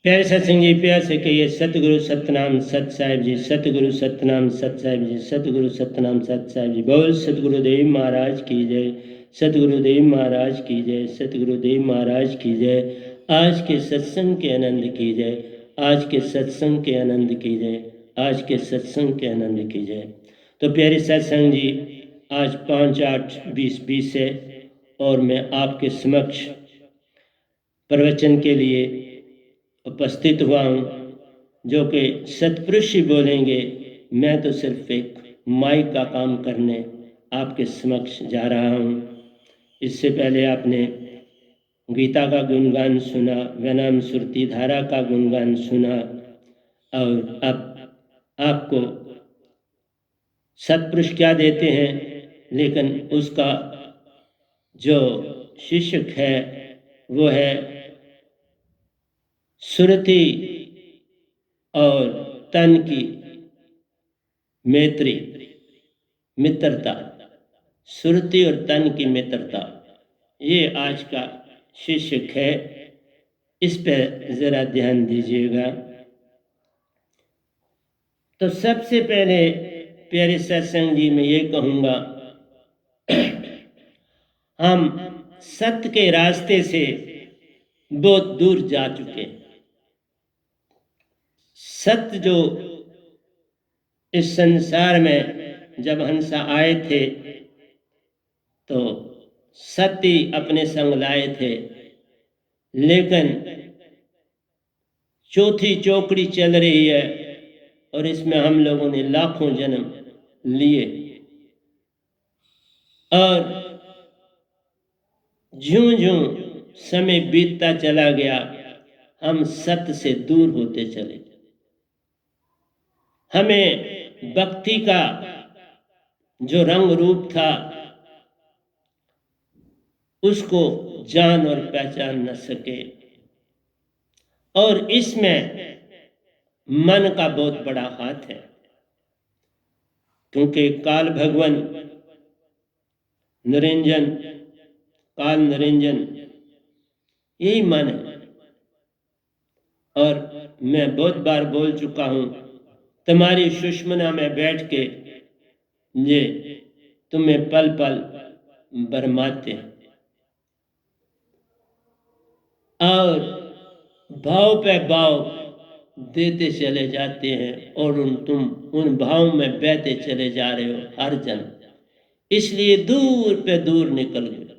प्यारे सत्संग जी, प्यार से कहिए सतगुरु सतनाम सत साहिब जी, सतगुरु सतनाम सत साहिब जी, सतगुरु सतनाम सत साहिब जी। बोल सतगुरुदेव महाराज की जय, सतगुरुदेव महाराज की जय, सतगुरुदेव महाराज की जय। आज के सत्संग के आनंद की जय, आज के सत्संग के आनंद की जय, आज के सत्संग के आनंद की जय। तो प्यारे सत्संग जी, आज 5/8/2020 है और मैं आपके समक्ष प्रवचन के लिए उपस्थित हुआ हूँ, जो कि सतपुरुष ही बोलेंगे। मैं तो सिर्फ एक माइक का काम करने आपके समक्ष जा रहा हूँ। इससे पहले आपने गीता का गुणगान सुना, वनाम सुरती धारा का गुणगान सुना, और अब आपको सतपुरुष क्या देते हैं, लेकिन उसका जो शीर्षक है वो है सुरति और तन की मैत्री, मित्रता। सुरति और तन की मित्रता, ये आज का शीर्षक है। इस पर जरा ध्यान दीजिएगा। तो सबसे पहले प्यारे सत्संग जी, मैं ये कहूँगा, हम सत्य के रास्ते से बहुत दूर जा चुके हैं। सत्य जो इस संसार में जब हंसा आए थे तो सत्य अपने संग लाए थे, लेकिन चौथी चौकड़ी चल रही है और इसमें हम लोगों ने लाखों जन्म लिए, और ज्यों ज्यों समय बीतता चला गया, हम सत्य से दूर होते चले। हमें भक्ति का जो रंग रूप था उसको जान और पहचान न सके, और इसमें मन का बहुत बड़ा हाथ है, क्योंकि काल भगवान निरंजन, काल निरंजन यही मन है। और मैं बहुत बार बोल चुका हूँ, तुम्हारी सुषमना में बैठ के ये तुम्हें पल पल बरमाते हैं, और भाव पे भाव देते चले जाते हैं, और तुम उन भाव में बहते चले जा रहे हो हर जन्म। इसलिए दूर पे दूर निकल गए,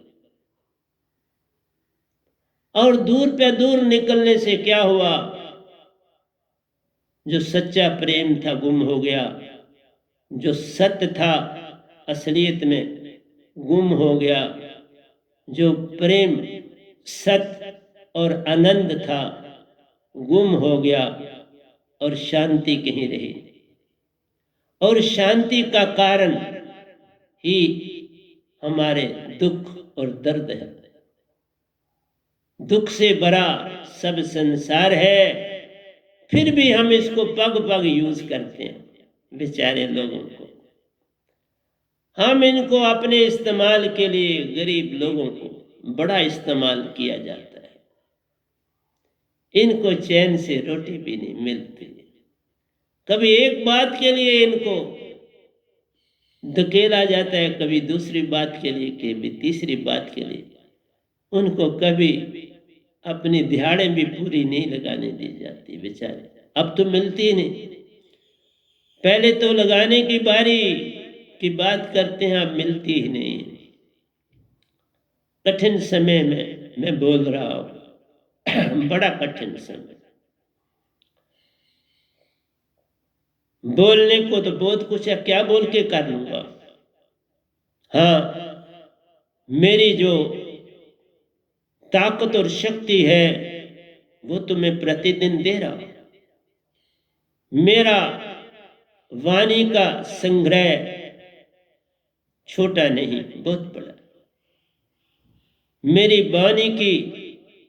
और दूर पे दूर निकलने से क्या हुआ, जो सच्चा प्रेम था गुम हो गया, जो सत्य था असलियत में गुम हो गया, जो प्रेम सत्य और आनंद था गुम हो गया, और शांति कहीं रही। और शांति का कारण ही हमारे दुख और दर्द है। दुख से भरा सब संसार है, फिर भी हम इसको पग पग यूज करते हैं, बेचारे लोगों को। हम इनको अपने इस्तेमाल के लिए, गरीब लोगों को बड़ा इस्तेमाल किया जाता है। इनको चैन से रोटी भी नहीं मिलती। कभी एक बात के लिए इनको धकेला जाता है, कभी दूसरी बात के लिए, कभी तीसरी बात के लिए। उनको कभी अपनी दिहाड़े भी पूरी नहीं लगाने दी जाती, बेचारे। अब तो मिलती नहीं, पहले तो लगाने की बारी की बात करते हैं, अब मिलती ही नहीं। कठिन समय में मैं बोल रहा हूं, बड़ा कठिन समय। बोलने को तो बहुत कुछ है, क्या बोल के कर लूंगा। हाँ, मेरी जो ताकत और शक्ति है वो तो मैं प्रतिदिन दे रहा हूं। मेरा वाणी का संग्रह छोटा नहीं, बहुत बड़ा। मेरी वाणी की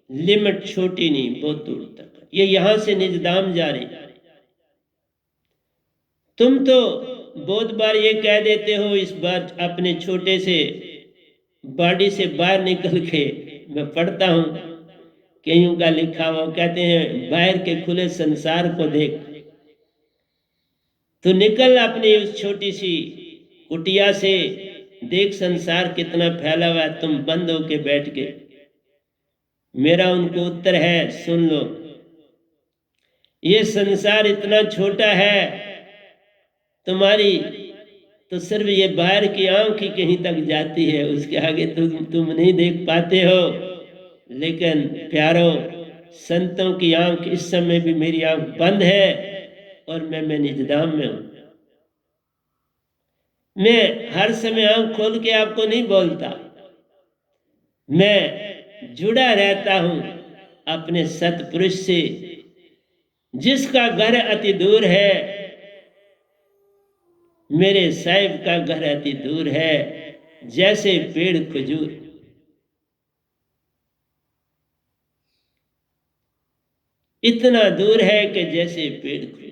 लिमिट छोटी नहीं, बहुत दूर तक। ये यहां से निजदाम जारी। तुम तो बहुत बार ये कह देते हो, इस बार अपने छोटे से बॉडी से बाहर निकल के मैं पढ़ता हूं कईयों का लिखा हुआ, कहते हैं बाहर के खुले संसार को देख, तो निकल अपनी उस छोटी सी कुटिया से, देख संसार कितना फैला हुआ है, तुम बंद होके बैठ के। मेरा उनको उत्तर है, सुन लो, ये संसार इतना छोटा है, तुम्हारी तो सिर्फ ये बाहर की आंख ही कहीं तक जाती है, उसके आगे तुम नहीं देख पाते हो। लेकिन प्यारो, संतों की आंख इस समय भी मेरी आंख बंद है, और मैं निजधाम में हूं। मैं हर समय आंख खोल के आपको नहीं बोलता, मैं जुड़ा रहता हूं अपने सतपुरुष से, जिसका घर अति दूर है। मेरे साहिब का घर अति दूर है, जैसे पेड़ खजूर। इतना दूर है कि जैसे पेड़ खजूर,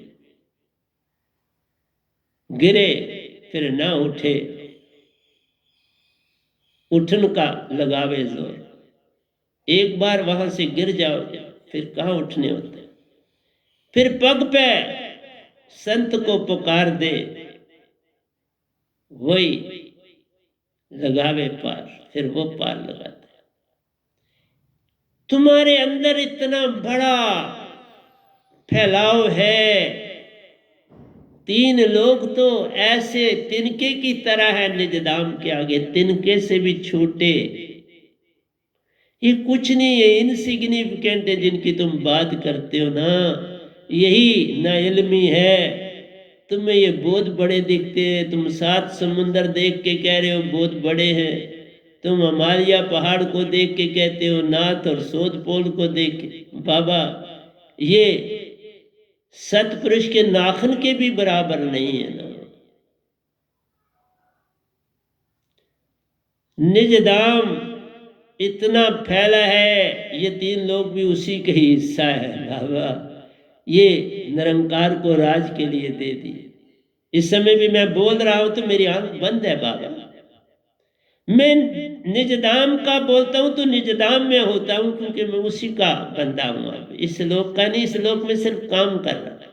गिरे फिर ना उठे, उठन का लगावे जोर। एक बार वहां से गिर जाओगे फिर कहां उठने होते। फिर पग पे संत को पुकार दे, वही लगावे पार, फिर वो पार लगाते। तुम्हारे अंदर इतना बड़ा फैलाव है, 3 लोग तो ऐसे तिनके की तरह है निजधाम के आगे, तिनके से भी छोटे। ये कुछ नहीं है, इनसिग्निफिकेंट है जिनकी तुम बात करते हो ना, यही ना इल्मी है। तुम्हें ये बहुत बड़े दिखते हैं, तुम 7 समुंदर देख के कह रहे हो बहुत बड़े हैं, तुम हिमालय पहाड़ को देख के कहते हो नाथ, और सोध पोल को देख के। बाबा, ये सतपुरुष के नाखन के भी बराबर नहीं है ना। निजधाम इतना फैला है, ये 3 लोग भी उसी का ही हिस्सा है बाबा। ये निरंकार को राज के लिए दे दिए। इस समय भी मैं बोल रहा हूं तो मेरी आंख बंद है बाबा। मैं निजधाम का बोलता हूं तो निजधाम में होता हूं, क्योंकि मैं उसी का बंदा हूं। अब इस लोक का नहीं, इस लोक में सिर्फ काम कर रहा है।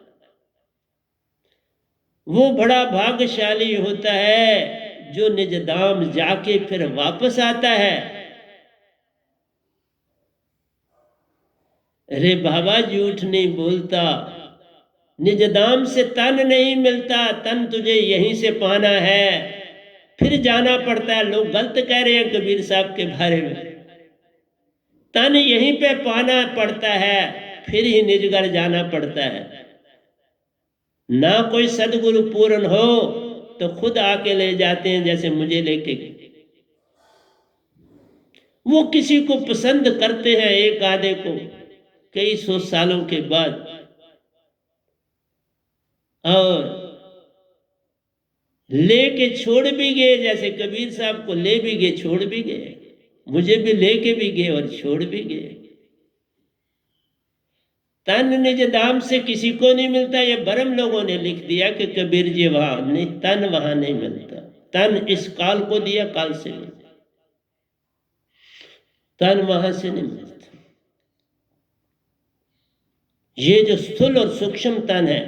वो बड़ा भाग्यशाली होता है जो निजधाम जाके फिर वापस आता है। अरे बाबा, झूठ नहीं बोलता। निजधाम से तन नहीं मिलता, तन तुझे यहीं से पाना है, फिर जाना पड़ता है। लोग गलत कह रहे हैं कबीर साहब के बारे में। तन यहीं पे पाना पड़ता है, फिर ही निजगर जाना पड़ता है। ना कोई सदगुरु पूर्ण हो तो खुद आके ले जाते हैं, जैसे मुझे लेके। वो किसी को पसंद करते हैं, एक आधे को, कई 100 सालों के बाद, और लेके छोड़ भी गए। जैसे कबीर साहब को ले भी गए, छोड़ भी गए, मुझे भी लेके भी गए और छोड़ भी गए। तन निज धाम से किसी को नहीं मिलता। ये भ्रम लोगों ने लिख दिया कि कबीर जी वहां नहीं, तन वहां नहीं मिलता। तन इस काल को दिया, काल से मिलता, तन वहां से नहीं मिलता। ये जो स्थूल और सूक्ष्म तन है,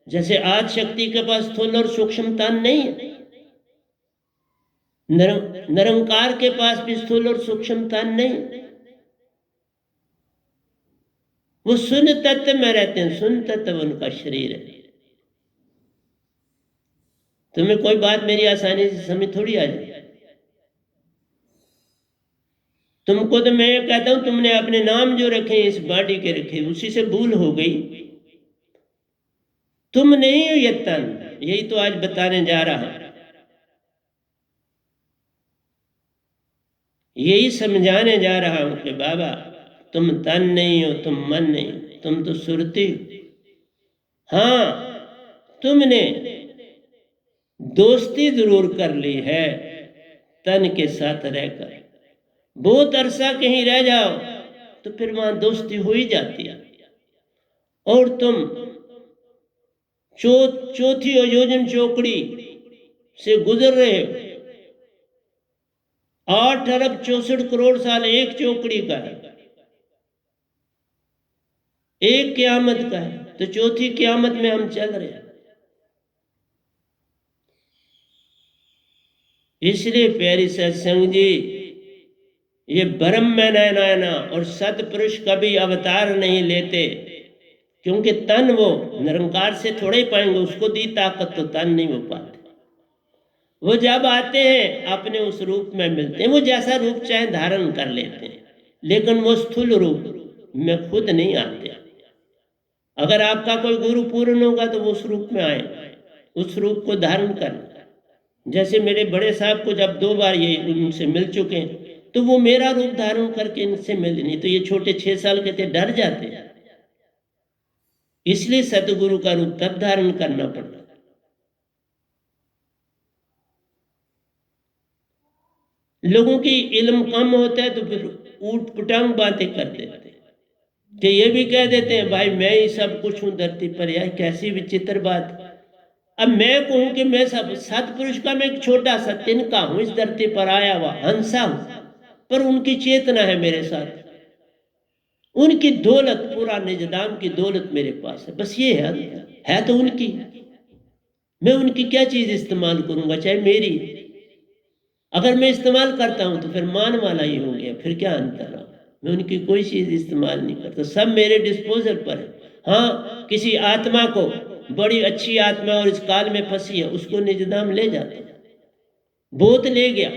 जैसे आज शक्ति के पास स्थूल और सूक्ष्म तन नहीं है, निरंकार के पास भी स्थूल और सूक्ष्म तन नहीं। वो शून्य तत्व में रहते हैं, शून्य तत्व उनका शरीर है। तुम्हें कोई बात मेरी आसानी से समझ थोड़ी आ जाए। तुमको तो मैं कहता हूं, तुमने अपने नाम जो रखे इस बॉडी के रखे, उसी से भूल हो गई। तुम नहीं हो ये तन, यही तो आज बताने जा रहा हूं, यही समझाने जा रहा हूं कि बाबा, तुम तन नहीं हो, तुम मन नहीं हो, तुम तो सुरती हो। हाँ, तुमने दोस्ती जरूर कर ली है तन के साथ रहकर। बहुत अरसा कहीं रह जाओ तो फिर वहां दोस्ती हो ही जाती है। और तुम चौथी योजन चौकड़ी से गुजर रहे हो। 8 अरब 64 करोड़ साल एक चौकड़ी का है। एक क़यामत का है, तो चौथी क़यामत में हम चल रहे हैं। इसलिए प्यारी सत्संग जी, ये ब्रह्म में नैना और सतपुरुष कभी अवतार नहीं लेते, क्योंकि तन वो निरंकार से थोड़े ही पाएंगे, उसको दी ताकत तो तन नहीं हो पाते। वो जब आते हैं अपने उस रूप में मिलते हैं, वो जैसा रूप चाहे धारण कर लेते हैं, लेकिन वो स्थूल रूप में खुद नहीं आते। अगर आपका कोई गुरु पूर्ण होगा तो वो उस रूप में आए, उस रूप को धारण कर। जैसे मेरे बड़े साहब को जब 2 बार ये उनसे मिल चुके हैं, तो वो मेरा रूप धारण करके इनसे मिले, नहीं तो ये छोटे 6 साल के थे, डर जाते। इसलिए सतगुरु का रूप तब धारण करना पड़ता। लोगों की इल्म कम होता है तो फिर ऊट पुटांग बातें कर देते हैं, कि ये भी कह देते हैं भाई मैं ही सब कुछ हूं धरती पर। यार कैसी विचित्र बात। अब मैं कहूं कि मैं सब सतपुरुष का मैं एक छोटा सा तिनका हूं, इस धरती पर आया हुआ हंसा हूं, पर उनकी चेतना है मेरे साथ, उनकी दौलत, पूरा निजाम की दौलत मेरे पास है। बस ये है तो उनकी, मैं उनकी क्या चीज इस्तेमाल करूंगा, चाहे मेरी। अगर मैं इस्तेमाल करता हूं तो फिर मान वाला ही हो गया, फिर क्या अंतर है। मैं उनकी कोई चीज इस्तेमाल नहीं करता, सब मेरे डिस्पोजल पर है। हाँ, किसी आत्मा को, बड़ी अच्छी आत्मा और इस काल में फंसी है, उसको निजदाम ले जाता, बहुत ले गया,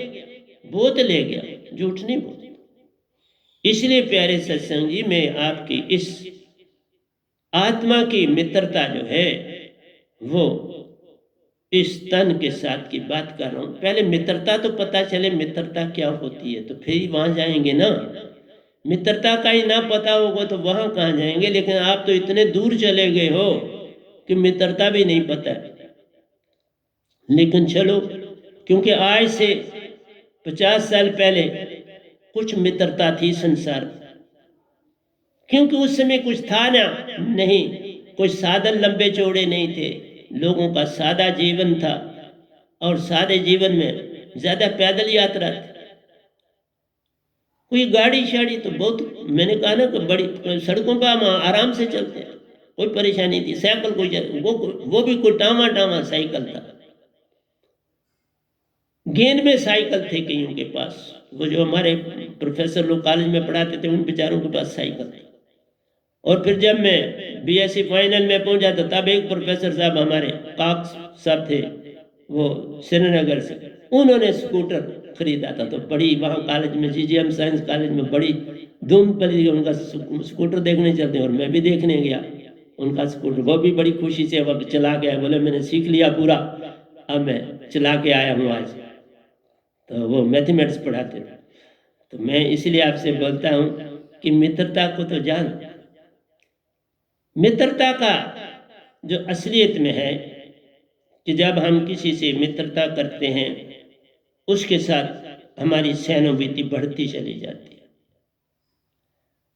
बहुत ले गया, झूठ नहीं बोल। इसलिए प्यारे सत्संग जी, मैं आपकी इस आत्मा की मित्रता जो है वो इस तन के साथ की बात कर रहा हूं। पहले मित्रता तो पता चले मित्रता क्या होती है, तो फिर ही वहां जाएंगे ना। मित्रता का ही ना पता होगा तो वहां कहां जाएंगे। लेकिन आप तो इतने दूर चले गए हो कि मित्रता भी नहीं पता है। लेकिन चलो, क्योंकि आज से 50 साल पहले कुछ मित्रता थी संसार, क्योंकि उस समय कुछ था ना, नहीं कुछ साधन लंबे चौड़े नहीं थे, लोगों का सादा जीवन था, और सादे जीवन में ज्यादा पैदल यात्रा थी। कोई गाड़ी शाड़ी तो बहुत, मैंने कहा ना कि बड़ी सड़कों पर हम आराम से चलते हैं, कोई परेशानी थी। साइकिल कोई वो भी कोई टामा टामा साइकिल था। गेंद में साइकिल थे कईयों के पास, वो जो हमारे प्रोफेसर लोग कॉलेज में पढ़ाते थे उन बेचारों के पास साइकिल थी। और फिर जब मैं बीएससी फाइनल में पहुंचा तो तब एक प्रोफेसर साहब हमारे काक साहब थे, वो श्रीनगर से, उन्होंने स्कूटर खरीदा था। तो बड़ी वहाँ कॉलेज में, जीजीएम साइंस कॉलेज में बड़ी धूम पड़ी, उनका स्कूटर देखने चलते, और मैं भी देखने गया उनका स्कूटर। वो भी बड़ी खुशी से वक्त चला के आया, बोले मैंने सीख लिया पूरा, अब मैं चला के आया हूँ आज। तो वो मैथमेटिक्स पढ़ाते थे। तो मैं इसलिए आपसे बोलता हूँ कि मित्रता को तो जान। मित्रता का जो असलियत में है कि जब हम किसी से मित्रता करते हैं, उसके साथ हमारी सहानुभूति बढ़ती चली जाती है,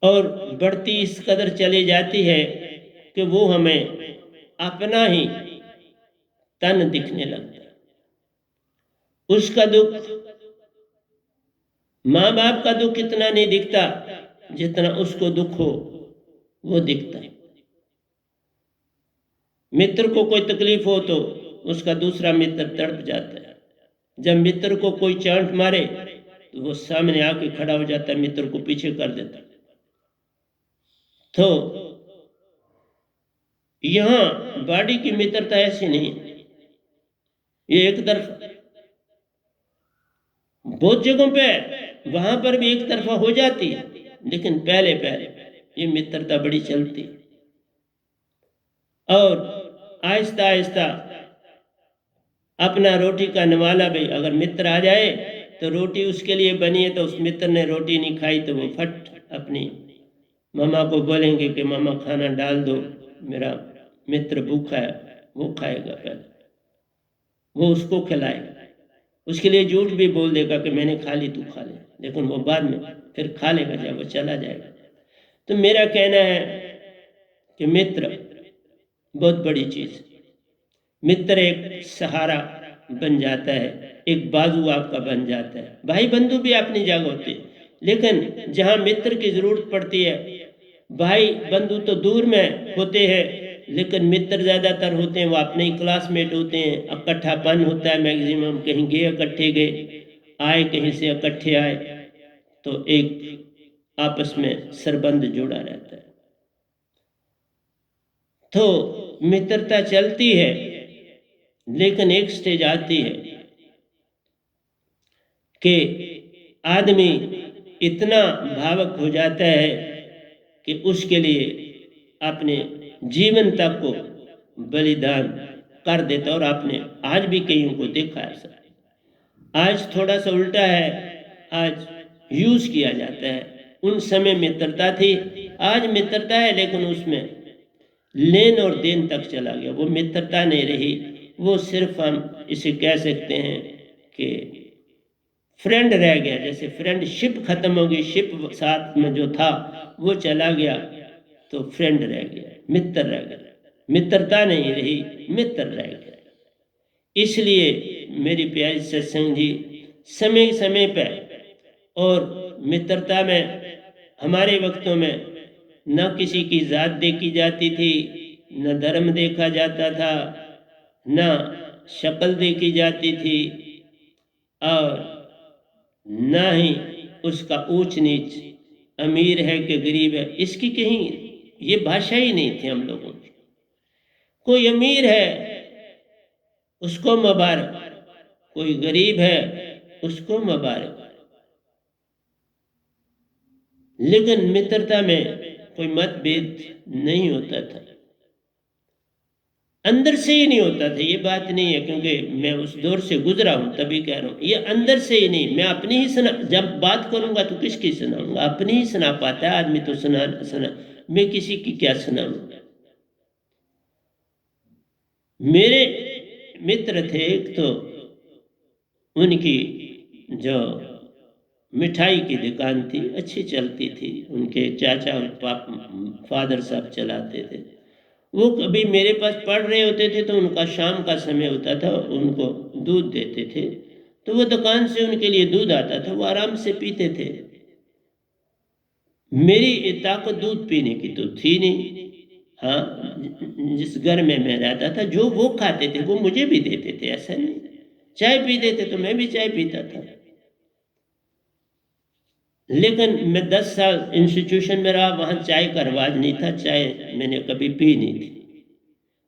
और बढ़ती इस कदर चली जाती है कि वो हमें अपना ही तन दिखने लगता है। उसका दुख, माँ बाप का दुख इतना नहीं दिखता जितना उसको दुख हो वो दिखता है। मित्र को कोई तकलीफ हो तो उसका दूसरा मित्र तड़प जाता है। जब मित्र को कोई चांट मारे तो वो सामने आके खड़ा हो जाता है, मित्र को पीछे कर देता है। तो यहां बॉडी की मित्रता ऐसी नहीं, ये एक तरफ, बहुत जगहों पे वहां पर भी एक तरफा हो जाती है, लेकिन पहले ये मित्रता बड़ी चलती है। और आहिस्ता आहिस्ता अपना रोटी का नवाला, भाई अगर मित्र आ जाए तो रोटी उसके लिए बनी है तो उस मित्र ने रोटी नहीं खाई तो वो फट अपनी मामा को बोलेंगे कि मामा खाना डाल दो, मेरा मित्र भूखा है, वो खाएगा पहले, वो उसको खिलाएगा। उसके लिए झूठ भी बोल देगा कि मैंने खा ली, तू खा ले, लेकिन वो बाद में फिर खा लेगा जब वो चला जाएगा। तो मेरा कहना है कि मित्र बहुत बड़ी चीज। मित्र एक सहारा बन जाता है, एक बाजू आपका बन जाता है। भाई बंधु भी अपनी जगह होते हैं, लेकिन जहां मित्र की जरूरत पड़ती है भाई बंधु तो दूर में होते हैं, लेकिन मित्र ज़्यादातर होते हैं, वो अपने ही क्लासमेट होते हैं, इकट्ठापन होता है मैक्सिमम, कहीं गए इकट्ठे गए, आए कहीं से इकट्ठे आए, तो एक आपस में सरबंध जुड़ा रहता है। तो मित्रता चलती है, लेकिन एक स्टेज आती है कि आदमी इतना भावुक हो जाता है कि उसके लिए अपने जीवन तक को बलिदान कर देता। और आपने आज भी कईयों को देखा है सर, आज थोड़ा सा उल्टा है, आज यूज किया जाता है। उन समय मित्रता थी, आज मित्रता है लेकिन उसमें लेन और देन तक चला गया, वो मित्रता नहीं रही, वो सिर्फ हम इसे कह सकते हैं कि फ्रेंड रह गया। जैसे फ्रेंडशिप खत्म हो गई, शिप साथ में जो था वो चला गया, तो फ्रेंड रह गया, मित्र रह गया, मित्रता नहीं रही, मित्र रह गया। इसलिए मेरी प्यारी सत्संग जी, समय समय पर और मित्रता में हमारे वक्तों में न किसी की जात देखी जाती थी, न धर्म देखा जाता था, न शक्ल देखी जाती थी, और न ही उसका ऊंच नीच, अमीर है कि गरीब है, इसकी कहीं ये भाषा ही नहीं थी हम लोगों की। कोई अमीर है उसको मुबारक, कोई गरीब है उसको मुबारक, लेकिन मित्रता में कोई मतभेद नहीं होता था, अंदर से ही नहीं होता था। ये बात नहीं है क्योंकि मैं उस दौर से गुजरा हूं तभी कह रहा हूं, ये अंदर से ही नहीं। मैं अपनी ही सुना, जब बात करूंगा तो किसकी सुनाऊंगा, अपनी ही सुना पाता है आदमी, तो सुना मैं किसी की क्या सुनाऊंगा। मेरे मित्र थे एक, तो उनकी जो मिठाई की दुकान थी अच्छी चलती थी, उनके चाचा और फादर साहब चलाते थे। वो कभी मेरे पास पढ़ रहे होते थे तो उनका शाम का समय होता था, उनको दूध देते थे, तो वो दुकान से उनके लिए दूध आता था, वो आराम से पीते थे। मेरी ताकत दूध पीने की तो थी नहीं। हाँ, जिस घर में मैं रहता था जो वो खाते थे वो मुझे भी देते थे, ऐसा नहीं। चाय पीते थे तो मैं भी चाय पीता था। लेकिन मैं 10 साल इंस्टीट्यूशन में रहा, वहाँ चाय का रिवाज नहीं था, चाय मैंने कभी पी नहीं थी,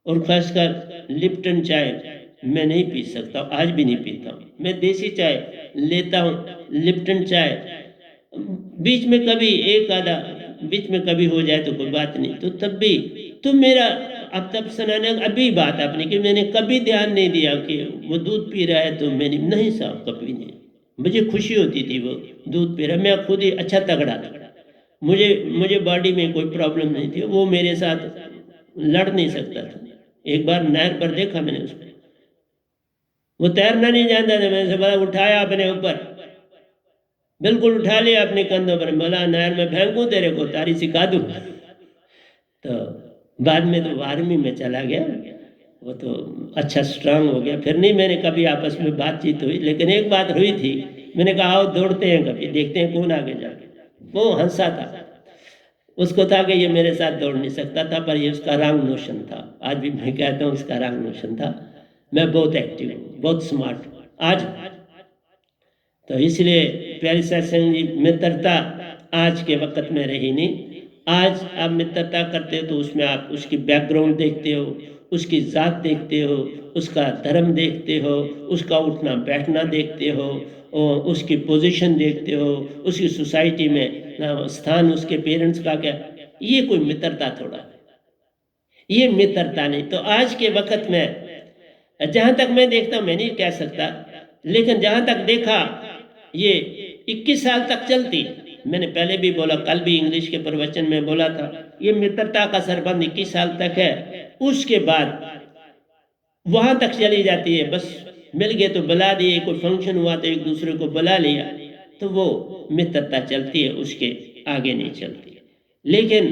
और खासकर लिप्टन चाय मैं नहीं पी सकता, आज भी नहीं पीता हूँ। मैं देसी चाय लेता हूँ, लिप्टन चाय बीच में कभी एक आधा बीच में कभी हो जाए तो कोई बात नहीं, तो तब भी तो मेरा अब तब सुनाने अभी बात आपने कि मैंने कभी ध्यान नहीं दिया कि वो दूध पी रहा है तो मैंने नहीं साहब, कभी नहीं। मुझे खुशी होती थी वो दूध पी रहा, मैं खुद ही अच्छा तगड़ा था, मुझे बॉडी में कोई प्रॉब्लम नहीं थी, वो मेरे साथ लड़ नहीं सकता था। एक बार नहर पर देखा मैंने उसको, वो तैरना नहीं जानता था, मैंने बोला उठाया अपने ऊपर, बिल्कुल उठा लिया अपने कंधों पर, बोला नहर में फेंकूं तेरे को, तारी सिखा दूं। तो बाद में तो आर्मी में चला गया, वो तो अच्छा स्ट्रांग हो गया, फिर नहीं मैंने कभी आपस में बातचीत हुई, लेकिन एक बात हुई थी, मैंने कहा आओ दौड़ते हैं कभी, देखते हैं कौन आगे जाके। वो हंसा था, उसको था कि ये मेरे साथ दौड़ नहीं सकता था, पर ये उसका रंग नोशन था। आज भी मैं कहता हूँ उसका रंग नोशन था। मैं बहुत एक्टिव हूँ, बहुत स्मार्ट हूँ आज। तो इसलिए प्यारी सत्संग जी, मित्रता आज के वक्त में रही नहीं। आज आप मित्रता करते हो तो उसमें आप उसकी बैकग्राउंड देखते हो, उसकी जात देखते हो, उसका धर्म देखते हो, उसका उठना बैठना देखते हो, और उसकी पोजीशन देखते हो, उसकी सोसाइटी में स्थान, उसके पेरेंट्स का क्या, ये कोई मित्रता थोड़ा है, ये मित्रता नहीं। तो आज के वक्त में जहाँ तक मैं देखता हूँ, मैं नहीं कह सकता, लेकिन जहाँ तक देखा ये 21 साल तक चलती। मैंने पहले भी बोला, कल भी इंग्लिश के प्रवचन में बोला था, ये मित्रता का संबंध 21 साल तक है, उसके बाद वहां तक चली जाती है। बस मिल गए तो बुला दिए, कोई फंक्शन हुआ तो एक दूसरे को बुला लिया, तो वो मित्रता चलती है, उसके आगे नहीं चलती। लेकिन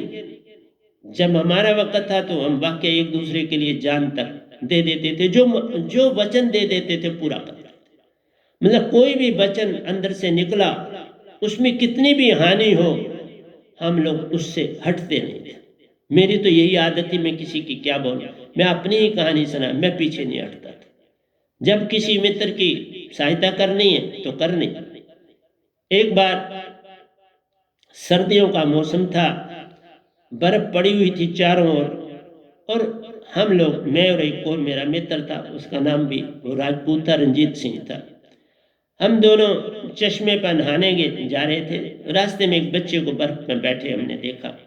जब हमारा वक्त था तो हम वाकई एक दूसरे के लिए जान तक दे देते थे, जो वचन दे देते थे पूरा करते थे। मतलब कोई भी वचन अंदर से निकला, उसमें कितनी भी हानि हो, हम लोग उससे हटते नहीं थे। मेरी तो यही आदत थी, मैं किसी की क्या बोलूं, मैं अपनी ही कहानी सुना, मैं पीछे नहीं हटता था। जब किसी मित्र की सहायता करनी है तो करनी। एक बार सर्दियों का मौसम था, बर्फ पड़ी हुई थी चारों ओर, और हम लोग, मैं और एक और मेरा मित्र था, उसका नाम भी वो राजपूत था, रंजीत सिंह था। हम दोनों चश्मे पर नहाने जा रहे थे। रास्ते में एक बच्चे को बर्फ में बैठे हमने देखा।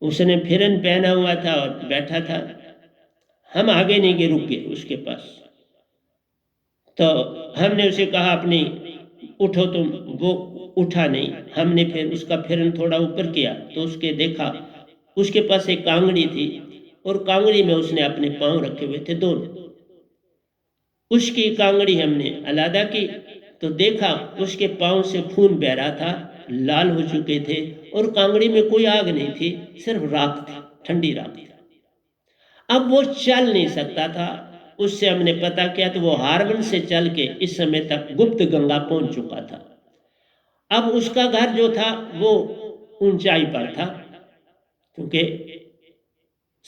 उसने फिरन पहना हुआ था और बैठा था। हम आगे नहीं गए, रुक गए उसके पास। तो हमने उसे कहा अपनी उठो तुम, वो उठा नहीं। हमने फिर उसका फिरन थोड़ा ऊपर किया तो उसके देखा उसके पास एक कांगड़ी थी, और कांगड़ी में उसने अपने पांव रखे हुए थे दोनों। उसकी कांगड़ी हमने अलग की तो देखा उसके पांव से खून बह रहा था, लाल हो चुके थे, और कांगड़ी में कोई आग नहीं थी, सिर्फ राख थी, ठंडी राख थी। अब वो चल नहीं सकता था। उससे हमने पता किया तो वो हारवन से चल के इस समय तक गुप्त गंगा पहुंच चुका था। अब उसका घर जो था वो ऊंचाई पर था, क्योंकि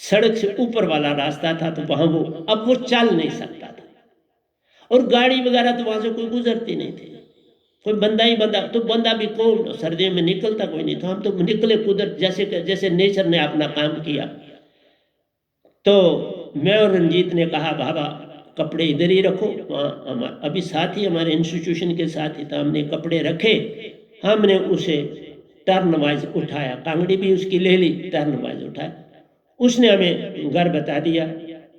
सड़क से ऊपर वाला रास्ता था, तो वहां वो, अब वो चल नहीं सकता था। और गाड़ी वगैरह तो वहां से कोई गुजरती नहीं थी, कोई बंदा ही बंदा, तो बंदा भी कौन, सर्दियों में निकलता कोई नहीं। तो हम तो निकले कुदरत, जैसे जैसे नेचर ने अपना काम किया। तो मैं और रंजीत ने कहा बाबा कपड़े इधर ही रखो, वहाँ अभी साथ ही हमारे इंस्टीट्यूशन के साथ ही था, हमने कपड़े रखे। हमने उसे टर्न वाइज उठाया, कांगड़ी भी उसकी ले ली, टर्न वाइज उठाया। उसने हमें घर बता दिया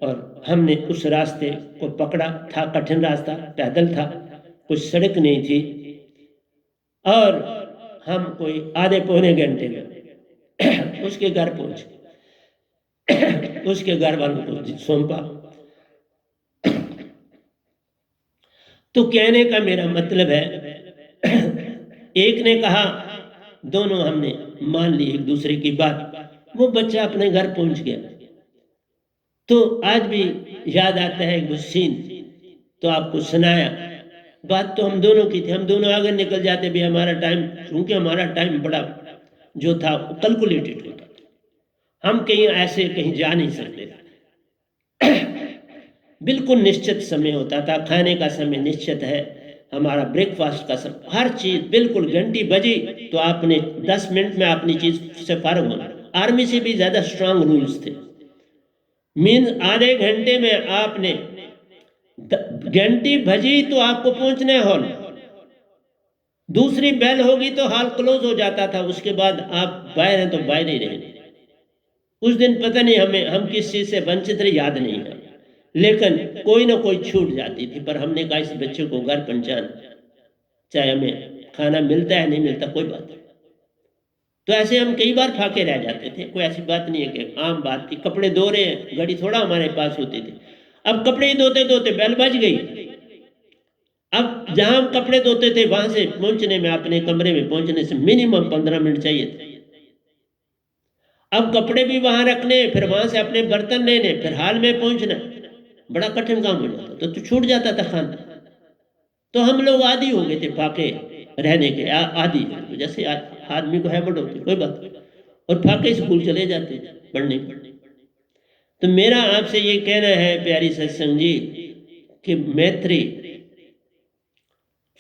और हमने उस रास्ते को पकड़ा। था कठिन रास्ता, पैदल था, कुछ सड़क नहीं थी, और हम कोई आधे पौने घंटे में उसके घर पहुंचे। उसके घर वालों को सौंपा। तो कहने का मेरा मतलब है, एक ने कहा, दोनों हमने मान ली एक दूसरे की बात। वो बच्चा अपने घर पहुंच गया। तो आज भी याद आता है वो सीन, तो आपको सुनाया। बात तो हम दोनों की थी, हम दोनों आगे निकल जाते भी, हमारा टाइम, क्योंकि हमारा टाइम बड़ा जो था कैलकुलेटेड होता था, हम कहीं ऐसे कहीं जा नहीं सकते थे। बिल्कुल निश्चित समय होता था, खाने का समय निश्चित है, हमारा ब्रेकफास्ट का समय, हर चीज बिल्कुल। घंटी बजी तो आपने 10 मिनट में अपनी चीज से फारग होना। आर्मी से भी ज्यादा स्ट्रांग रूल्स थे। मीन आधे घंटे में आपने, घंटी बजी तो आपको पहुंचना है हॉल, दूसरी बेल होगी तो हॉल क्लोज हो जाता था, उसके बाद आप बाहर हैं तो बाहर ही रहेंगे। उस दिन पता नहीं हमें, हम किस चीज से वंचित रहे याद नहीं है, लेकिन कोई ना कोई छूट जाती थी। पर हमने कहा इस बच्चे को घर पहुंचाना, चाहे हमें खाना मिलता है नहीं मिलता कोई बात नहीं। तो ऐसे हम कई बार फाके रह जाते थे, कोई ऐसी बात नहीं है कि आम बात थी। कपड़े धो रहे हैं, घड़ी थोड़ा हमारे पास होती थी। अब कपड़े ही धोते धोते बेल बज गई। अब जहां हम कपड़े धोते थे वहां से पहुंचने में, अपने कमरे में पहुंचने से मिनिमम 15 मिनट चाहिए थे। अब कपड़े भी वहां रखने, फिर वहां से अपने बर्तन लेने, फिर हाल में पहुंचना, बड़ा कठिन काम हो जाता। तो छूट जाता था खाना। तो हम लोग आदी हो गए थे फाके रहने के, आदी, जैसे आदमी को हैबिट होती कोई बात नहीं, और फाके स्कूल चले जाते पढ़ने। तो मेरा आपसे ये कहना है प्यारी सत्संग जी, कि मैत्री,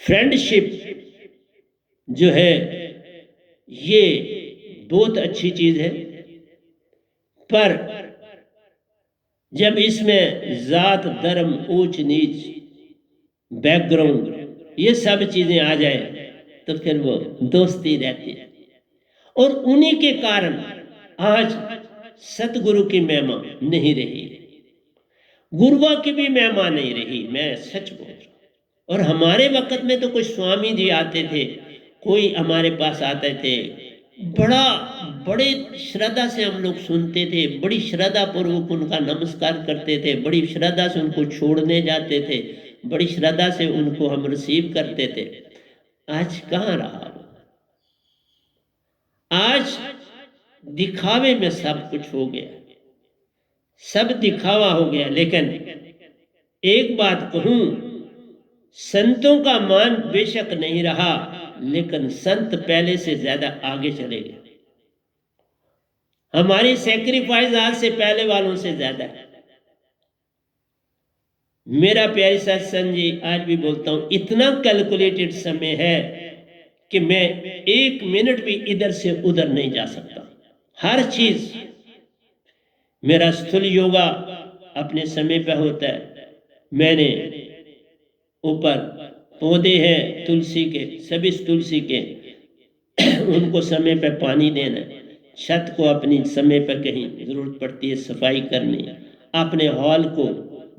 फ्रेंडशिप जो है ये बहुत अच्छी चीज है। पर जब इसमें जात, धर्म, ऊंच नीच, बैकग्राउंड, ये सब चीजें आ जाए तो फिर वो दोस्ती रहती है। और उन्हीं के कारण आज सतगुरु की महिमा नहीं रही, गुरुआ की भी महिमा नहीं रही, मैं सच बोल रहा हूं। और हमारे वक्त में तो कुछ स्वामी जी आते थे, कोई हमारे पास आते थे, बड़ा बड़े श्रद्धा से हम लोग सुनते थे, बड़ी श्रद्धा पूर्वक उनका नमस्कार करते थे, बड़ी श्रद्धा से उनको छोड़ने जाते थे, बड़ी श्रद्धा से उनको हम रिसीव करते थे। आज कहाँ रहा वो? आज दिखावे में सब कुछ हो गया, सब दिखावा हो गया। लेकिन एक बात कहूं, संतों का मान बेशक नहीं रहा, लेकिन संत पहले से ज्यादा आगे चले गए। हमारी सेक्रीफाइस आज से पहले वालों से ज्यादा है। मेरा प्यारे सत्संग जी, आज भी बोलता हूं, इतना कैलकुलेटेड समय है कि मैं 1 मिनट भी इधर से उधर नहीं जा सकता। हर चीज मेरा स्थूल योगा अपने समय पे होता है। मैंने ऊपर पौधे हैं तुलसी के, सभी तुलसी के उनको समय पे पानी देना, छत को अपनी समय पर कहीं जरूरत पड़ती है सफाई करनी, अपने हॉल को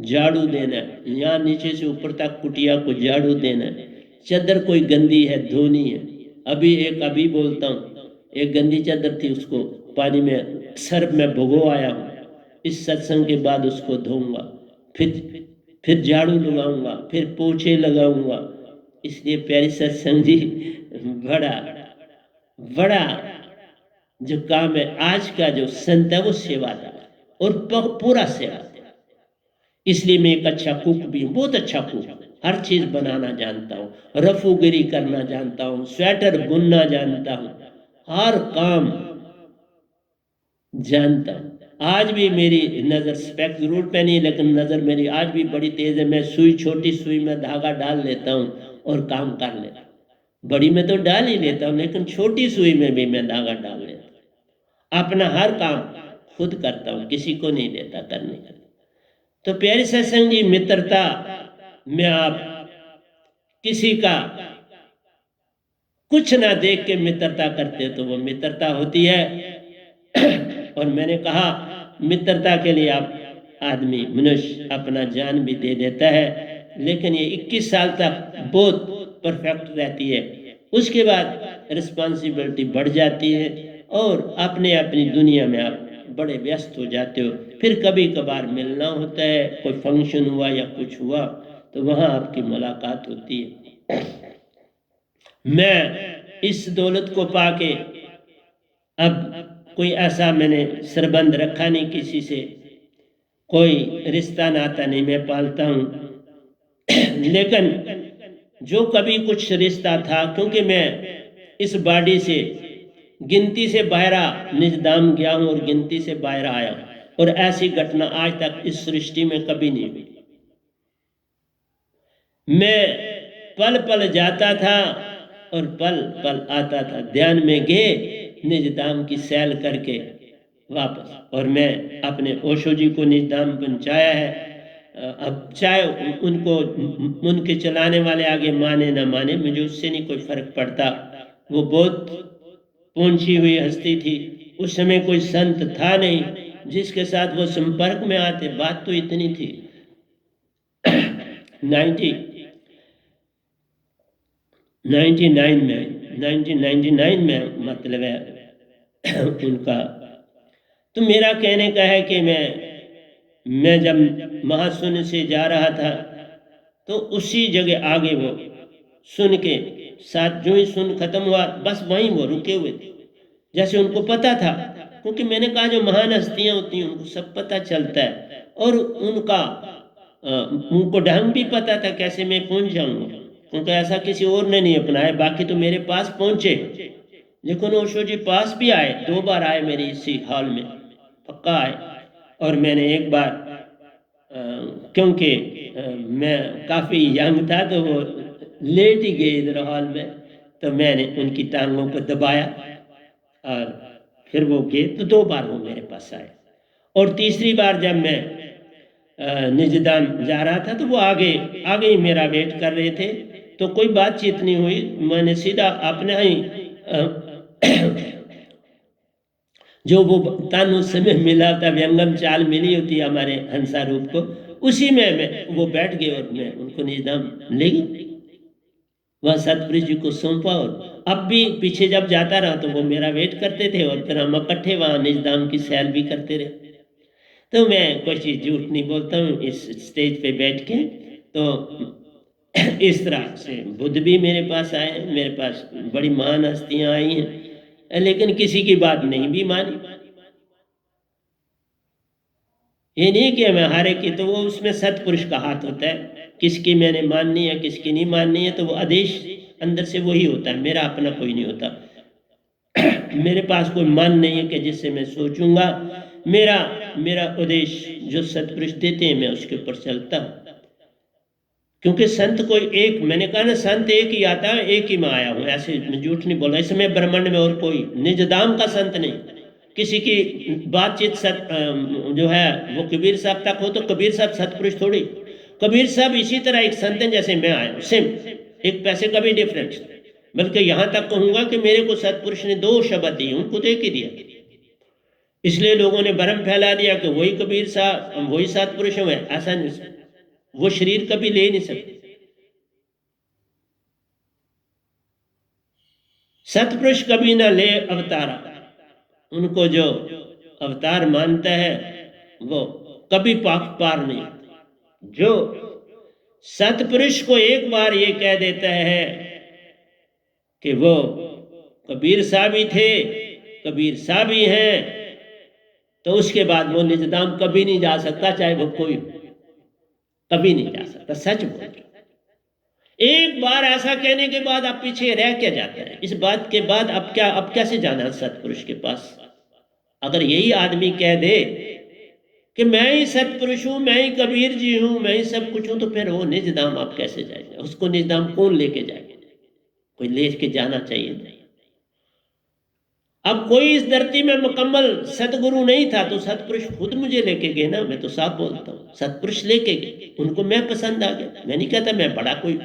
झाड़ू देना, यहाँ नीचे से ऊपर तक कुटिया को झाड़ू देना, चादर कोई गंदी है धोनी है। अभी बोलता हूँ, एक गंदी चादर थी उसको पानी में सर्फ में भिगो आया हूँ, इस सत्संग के बाद उसको धोऊंगा, फिर झाड़ू लगाऊंगा, फिर पोछे लगाऊंगा। इसलिए प्यारे सत्संग जी, बड़ा बड़ा जो काम है आज का जो संत है वो सेवादार और पूरा सेवादार। इसलिए मैं एक अच्छा कुक भी हूँ, बहुत अच्छा कुक, हर चीज बनाना जानता हूँ, रफूगिरी करना जानता हूँ, स्वेटर बुनना जानता हूँ, हर काम जानता हूँ। आज भी मेरी नजर, स्पेक्स जरूर पहनी है लेकिन नजर मेरी आज भी बड़ी तेज है। मैं सुई, छोटी सुई में धागा डाल लेता हूँ और काम कर लेता हूँ। बड़ी में तो डाल ही लेता हूँ लेकिन छोटी सुई में भी मैं धागा डाल लेता हूँ। अपना हर काम खुद करता हूँ, किसी को नहीं देता करने का। तो प्यारे सत्संग जी, मित्रता में आप किसी का कुछ ना देख के मित्रता करते तो वो मित्रता होती है। और मैंने कहा मित्रता के लिए आप आदमी मनुष्य अपना जान भी दे देता है, लेकिन ये 21 साल तक बहुत परफेक्ट रहती है। उसके बाद रिस्पॉन्सिबिलिटी बढ़ जाती है और अपने अपनी दुनिया में आप बड़े व्यस्त हो जाते हो। फिर कभी कभार मिलना होता है, कोई फंक्शन हुआ या कुछ हुआ तो वहां आपकी मुलाकात होती है। मैं इस दौलत को पाके अब कोई ऐसा मैंने सरबंध रखा नहीं किसी से, कोई रिश्ता नाता नहीं मैं पालता हूं। लेकिन जो कभी कुछ रिश्ता था, क्योंकि मैं इस बॉडी से गिनती से बाहरा निजदाम गया हूं और गिनती से बाहर आया हूं, और ऐसी घटना आज तक इस सृष्टि में कभी नहीं हुई। मैं पल पल जाता था और पल पल आता था, ध्यान में गए निजदाम की सैल करके वापस। और मैं अपने ओशो जी को निजदाम पहुंचाया है। अब चाहे उनको उनके चलाने वाले आगे माने ना माने, मुझे उससे नहीं कोई फर्क पड़ता। वो बहुत पहुंची हुई हस्ती थी, उस समय कोई संत था नहीं जिसके साथ वो संपर्क में आते। बात तो इतनी थी 1999 में मतलब है उनका। तो मेरा कहने का है कि मैं जब महाशून्य से जा रहा था तो उसी जगह आगे वो सुन के साथ जो ही सुन खत्म हुआ बस वहीं वो रुके हुए थे, जैसे उनको पता था। क्योंकि मैंने कहा जो महान हस्तियां होती हैं उनको सब पता चलता है, और उनको ढंग भी पता था कैसे मैं पहुंच जाऊंगा, क्योंकि ऐसा किसी और ने नहीं अपनाया। बाकी तो मेरे पास पहुंचे, लेकिन ओशो जी पास भी आए, 2 बार आए मेरे इसी हॉल में, पक्का आए। और मैंने एक बार क्योंकि मैं काफ़ी यंग था तो वो लेट ही गए इधर हॉल में, तो मैंने उनकी टांगों को दबाया और फिर वो गए। तो 2 बार वो मेरे पास आए। और तीसरी बार जब मैं निजदाम जा रहा था तो वो आगे ही मेरा वेट कर रहे थे। तो कोई बातचीत नहीं हुई, मैंने सीधा अपने ही जो वो तन उस समय मिला था, व्यंगम चाल मिली होती है हमारे हंसा रूप को, उसी में मैं वो बैठ गए और मैं उनको निजदाम ले गई, वह सतपुरुष जी को सौंपा। और अब भी पीछे जब जाता रहा तो वो मेरा वेट करते थे और फिर हम इकट्ठे वहाँ निजदाम की सैर भी करते रहे। तो मैं कोई चीज़ झूठ नहीं बोलता हूँ इस स्टेज पे बैठ के। तो इस तरह से बुद्ध भी मेरे पास आए, मेरे पास बड़ी महान हस्तियां आई हैं, लेकिन किसी की बात नहीं भी मानी। ये नहीं कि मैं हारे की, तो वो उसमें सतपुरुष का हाथ होता है, किसकी मैंने माननी है किसकी नहीं माननी है, तो वो आदेश अंदर से वही होता है, मेरा अपना कोई नहीं होता। मेरे पास कोई मन नहीं है कि जिससे मैं सोचूंगा। मेरा मेरा उद्देश्य जो सतपुरुष देते हैं मैं उसके ऊपर चलता हूँ। क्योंकि संत कोई एक, मैंने कहा ना संत एक ही आता है, एक ही में आया हूँ, ऐसे मैं झूठ नहीं बोल रहा। इसमें ब्रह्मांड में और कोई निज दाम का संत नहीं। किसी की बातचीत जो है वो कबीर साहब तक हो तो कबीर साहब सतपुरुष थोड़ी। कबीर साहब इसी तरह एक संत हैं जैसे मैं आया हूँ, सेम, एक पैसे का भी डिफरेंस। बल्कि यहां तक कहूंगा कि मेरे को सतपुरुष ने 2 शब्द दिए, उनको तो एक ही दिया। इसलिए लोगों ने भ्रम फैला दिया कि वही कबीर साहब वही सतपुरुष है। ऐसा नहीं, वो शरीर कभी ले नहीं सकते। सतपुरुष कभी ना ले अवतारा, उनको जो अवतार मानता है वो कभी पाक पार नहीं। जो सतपुरुष को एक बार ये कह देता है कि वो कबीर साहब ही थे, कबीर साहब ही हैं, तो उसके बाद वो निजदाम कभी नहीं जा सकता, चाहे वो कोई कभी नहीं जा सकता। सच बोल रहा। एक बार ऐसा कहने के बाद आप पीछे रह क्या जाता है? इस बात के बाद अब कैसे जाना सतपुरुष के पास? अगर यही आदमी कह दे कि मैं ही सतपुरुष हूं, मैं ही कबीर जी हूं, मैं ही सब कुछ हूं, तो फिर वो निजदाम आप कैसे जाएंगे? उसको निजदाम कौन लेके जाएंगे? कोई लेके जाना चाहिए नहीं। अब कोई इस धरती में मुकम्मल सतगुरु नहीं था तो सतपुरुष खुद मुझे लेके गए ना। मैं तो साफ बोलता हूँ, सतपुरुष लेके गए, उनको मैं पसंद आ गया। मैं नहीं कहता मैं बड़ा कोई,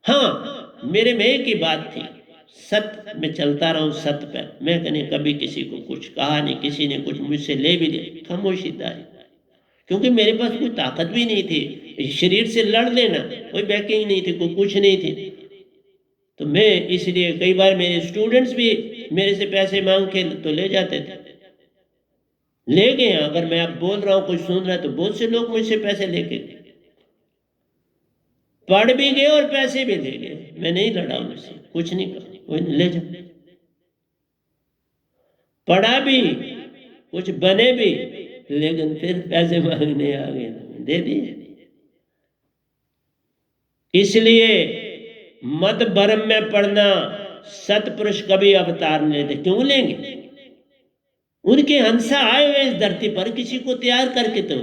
हाँ मेरे में एक ही बात थी, सत्य में चलता रहा हूं, सत्य पे। मैं कहने कभी किसी को कुछ कहा नहीं, किसी ने कुछ मुझसे ले भी लिया, खामोशी दारी। क्योंकि मेरे पास कोई ताकत भी नहीं थी, शरीर से लड़ लेना, कोई बैकिंग नहीं थी, कोई कुछ नहीं थी। तो मैं इसलिए कई बार मेरे स्टूडेंट्स भी मेरे से पैसे मांग के तो ले जाते थे, ले गए। अगर मैं अब बोल रहा हूं कुछ सुन रहा है तो बहुत से लोग मुझसे पैसे लेके गए, पढ़ भी गए और पैसे भी ले गए। मैं नहीं लड़ा उनसे, कुछ नहीं कहा, कोई ले जा। पढ़ा भी, कुछ बने भी, लेकिन फिर पैसे मांगने आ गए, दे दिए। इसलिए मत भरम में पढ़ना, सतपुरुष कभी अवतार नहीं लेते। क्यों लेंगे? उनके हंसा आए हुए इस धरती पर, किसी को तैयार करके तो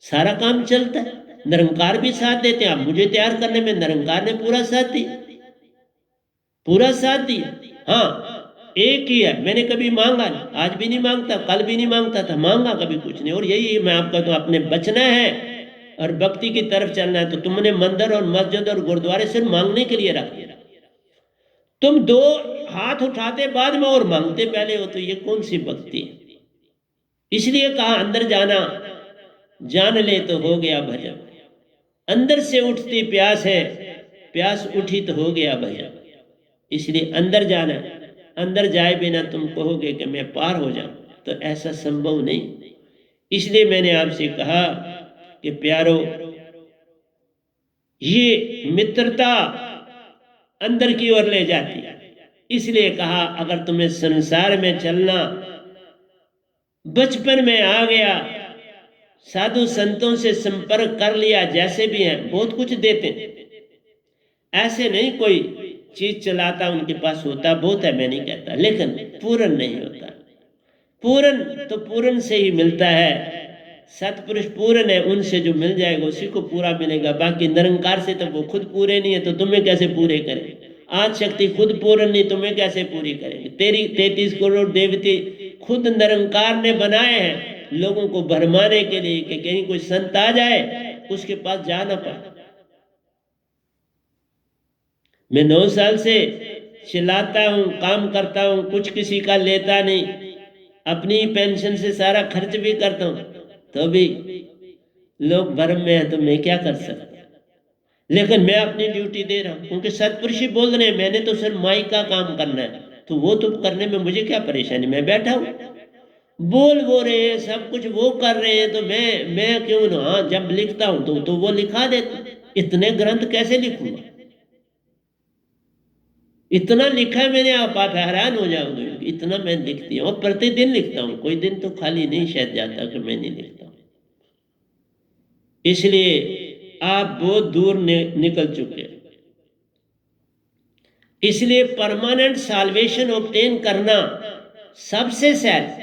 सारा काम चलता है। निरंकार भी साथ देते हैं। अब मुझे तैयार करने में निरंकार ने पूरा साथ दिया, पूरा साथ दिया। हाँ एक ही है, मैंने कभी मांगा नहीं, आज भी नहीं मांगता, कल भी नहीं मांगता था, मांगा कभी कुछ नहीं। और यही मैं आपका तो अपने बचना है और भक्ति की तरफ चलना है। तो तुमने मंदिर और मस्जिद और गुरुद्वारे सिर्फ मांगने के लिए रख दिया। तुम 2 हाथ उठाते बाद में और मांगते पहले हो, तो ये कौन सी भक्ति है? इसलिए कहा अंदर जाना, जान ले तो हो गया भजन। अंदर से उठती प्यास है, प्यास उठी तो हो गया भजन। इसलिए अंदर जाना। अंदर जाए बिना तुम कहोगे कि मैं पार हो जाऊं, तो ऐसा संभव नहीं। इसलिए मैंने आपसे कहा कि प्यारो, ये मित्रता अंदर की ओर ले जाती है। इसलिए कहा अगर तुम्हें संसार में चलना, बचपन में आ गया, साधु संतों से संपर्क कर लिया, जैसे भी हैं बहुत कुछ देते, ऐसे नहीं कोई चीज चलाता, उनके पास होता बहुत है, मैं नहीं कहता, लेकिन पूर्ण नहीं होता। पूर्ण तो पूर्ण से ही मिलता है। सतपुरुष पूर्ण है, उनसे जो मिल जाएगा उसी को पूरा मिलेगा। बाकी निरंकार से तो वो खुद पूरे नहीं है, तो तुम्हें कैसे पूरे करें? आज शक्ति खुद पूर्ण नहीं, तुम्हें कैसे पूरी करेंगे? तेरी 33 करोड़ देवते खुद निरंकार ने बनाए हैं लोगों को भरमाने के लिए कि कहीं कोई संत आ जाए उसके पास जा ना पाए। मैं 9 साल से चिल्लाता हूं, काम करता हूं, कुछ किसी का लेता नहीं, अपनी पेंशन से सारा खर्च भी करता हूं, तो भी लोग भरम में है, तो मैं क्या कर सकता? लेकिन मैं अपनी ड्यूटी दे रहा हूं, क्योंकि सतपुरुष ही बोल रहे हैं मैंने तो सिर्फ माई का काम करना है, तो वो तो करने में मुझे क्या परेशानी? मैं बैठा हूं, बोल वो रहे हैं, सब कुछ वो कर रहे हैं, तो मैं क्यों ना? हाँ जब लिखता हूं तो वो लिखा देता। इतने ग्रंथ कैसे लिखूंगा? इतना लिखा है मैंने, आप हैरान हो जाओगे। इतना मैं लिखती हूँ और प्रतिदिन लिखता हूँ, कोई दिन तो खाली नहीं शायद जाता कि मैं नहीं लिखता हूँ। इसलिए आप बहुत दूर निकल चुके। इसलिए परमानेंट साल्वेशन ऑब्टेन करना सबसे सहज,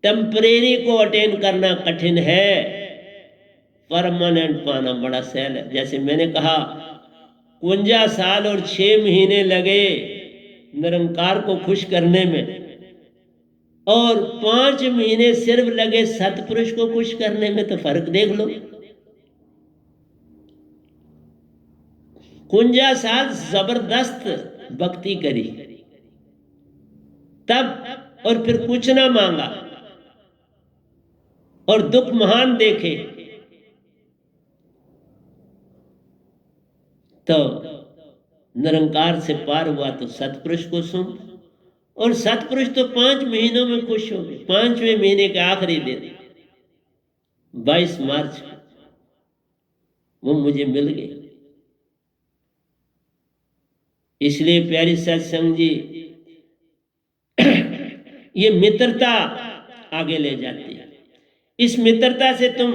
टेम्परेरी को अटेन करना कठिन है, परमानेंट पाना बड़ा सहज है। जैसे मैंने कहा 51 साल और 6 महीने लगे निरंकार को खुश करने में, और 5 महीने सिर्फ लगे सतपुरुष को खुश करने में, तो फर्क देख लो। 51 साल जबरदस्त भक्ति करी तब, और फिर कुछ ना मांगा और दुख महान देखे, तो निरंकार से पार हुआ तो सतपुरुष को सुन। और सतपुरुष तो 5 महीनों में खुश हो गए। 5वें महीने के आखिरी दिन 22 मार्च वो मुझे मिल गए। इसलिए प्यारी सत्संग जी, ये मित्रता आगे ले जाती है। इस मित्रता से तुम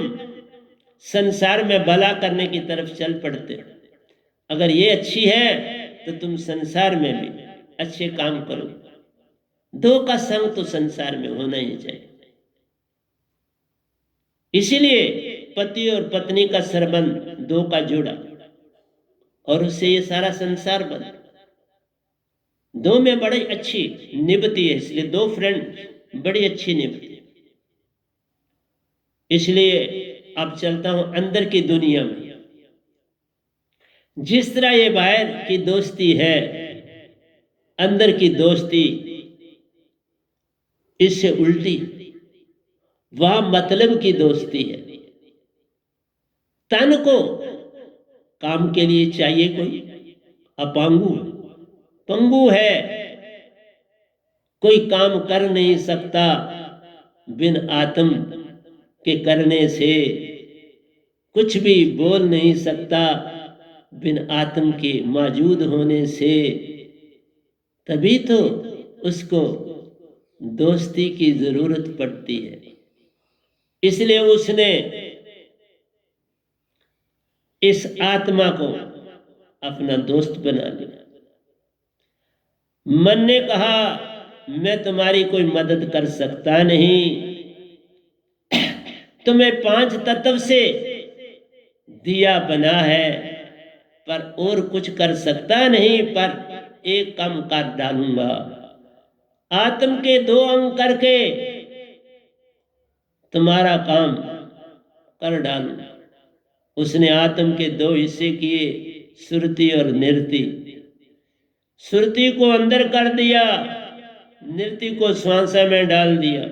संसार में भला करने की तरफ चल पड़ते हो। अगर ये अच्छी है तो तुम संसार में भी अच्छे काम करो। दो का संग तो संसार में होना ही चाहिए। इसीलिए पति और पत्नी का संबंध दो का जुड़ा, और उससे ये सारा संसार बना। दो में बड़ी अच्छी निभती है, इसलिए दो फ्रेंड बड़ी अच्छी निभती। इसलिए अब चलता हूं अंदर की दुनिया में। जिस तरह ये बाहर की दोस्ती है, अंदर की दोस्ती इससे उल्टी, वह मतलब की दोस्ती है। तन को काम के लिए चाहिए कोई अपांगु, पंगु है, कोई काम कर नहीं सकता बिन आत्म के करने से, कुछ भी बोल नहीं सकता बिन आत्म के मौजूद होने से। तभी तो उसको दोस्ती की जरूरत पड़ती है। इसलिए उसने इस आत्मा को अपना दोस्त बना लिया। मन ने कहा मैं तुम्हारी कोई मदद कर सकता नहीं, तुम्हें 5 तत्व से दिया बना है, पर और कुछ कर सकता नहीं, पर एक काम कर डालूंगा। आत्म के 2 अंग करके तुम्हारा काम कर डालूंगा। उसने आत्म के 2 हिस्से किए, सुरति और निरति। सुरति को अंदर कर दिया, निरति को श्वासा में डाल दिया।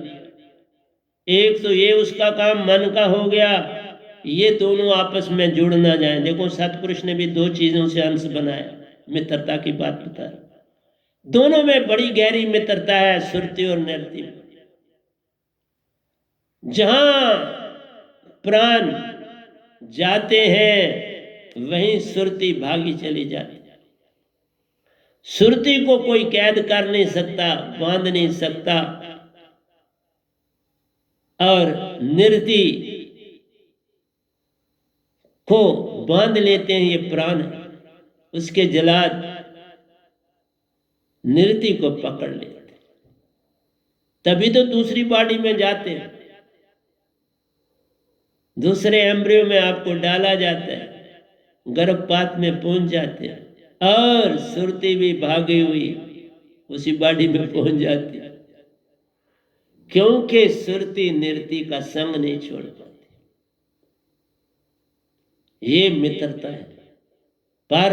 एक तो ये उसका काम मन का हो गया, ये दोनों आपस में जुड़ ना जाए। देखो सतपुरुष ने भी 2 चीजों से अंश बनाया, मित्रता की बात बता रहा। दोनों में बड़ी गहरी मित्रता है, सुरति और निरति। जहां प्राण जाते हैं वहीं सुरति भागी चली जाती है। सुरति को कोई कैद कर नहीं सकता, बांध नहीं सकता, और निरति को बांध लेते हैं ये प्राण, उसके जलाद निरति को पकड़ लेते, तभी तो दूसरी बॉडी में जाते हैं, दूसरे एम्ब्रियो में आपको डाला जाता है, गर्भपात में पहुंच जाते हैं, और सुरति भी भागी हुई उसी बॉडी में पहुंच जाती है, क्योंकि सुरति निरति का संग नहीं छोड़ पाती। ये मित्रता है। पर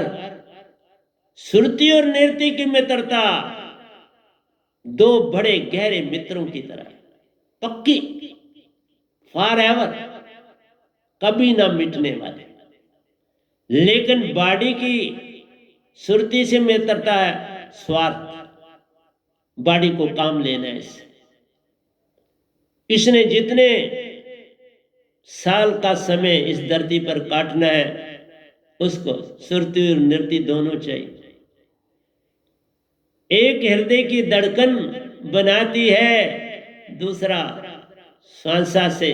सुरति और निरति की मित्रता 2 बड़े गहरे मित्रों की तरह है, पक्की, फॉर एवर, कभी ना मिटने वाले। लेकिन बॉडी की सुरति से मित्रता है स्वार्थ, बॉडी को काम लेना है इससे। इसने जितने साल का समय इस धरती पर काटना है, उसको सुरति और निरति दोनों चाहिए। एक हृदय की धड़कन बनाती है, दूसरा श्वासा से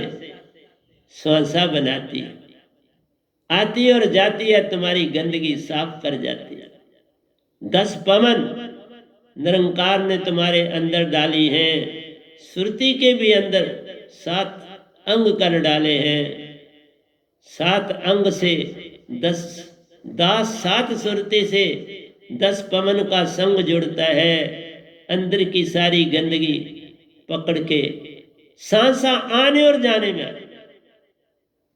श्वासा बनाती है, आती और जाती है, तुम्हारी गंदगी साफ कर जाती है। 10 पवन निरंकार ने तुम्हारे अंदर डाली हैं। सुरती के भी अंदर 7 अंग कर डाले हैं। 7 अंग से 10 दास 7 सुरती से 10 पवन का संग जुड़ता है। अंदर की सारी गंदगी पकड़ के सांसा आने और जाने में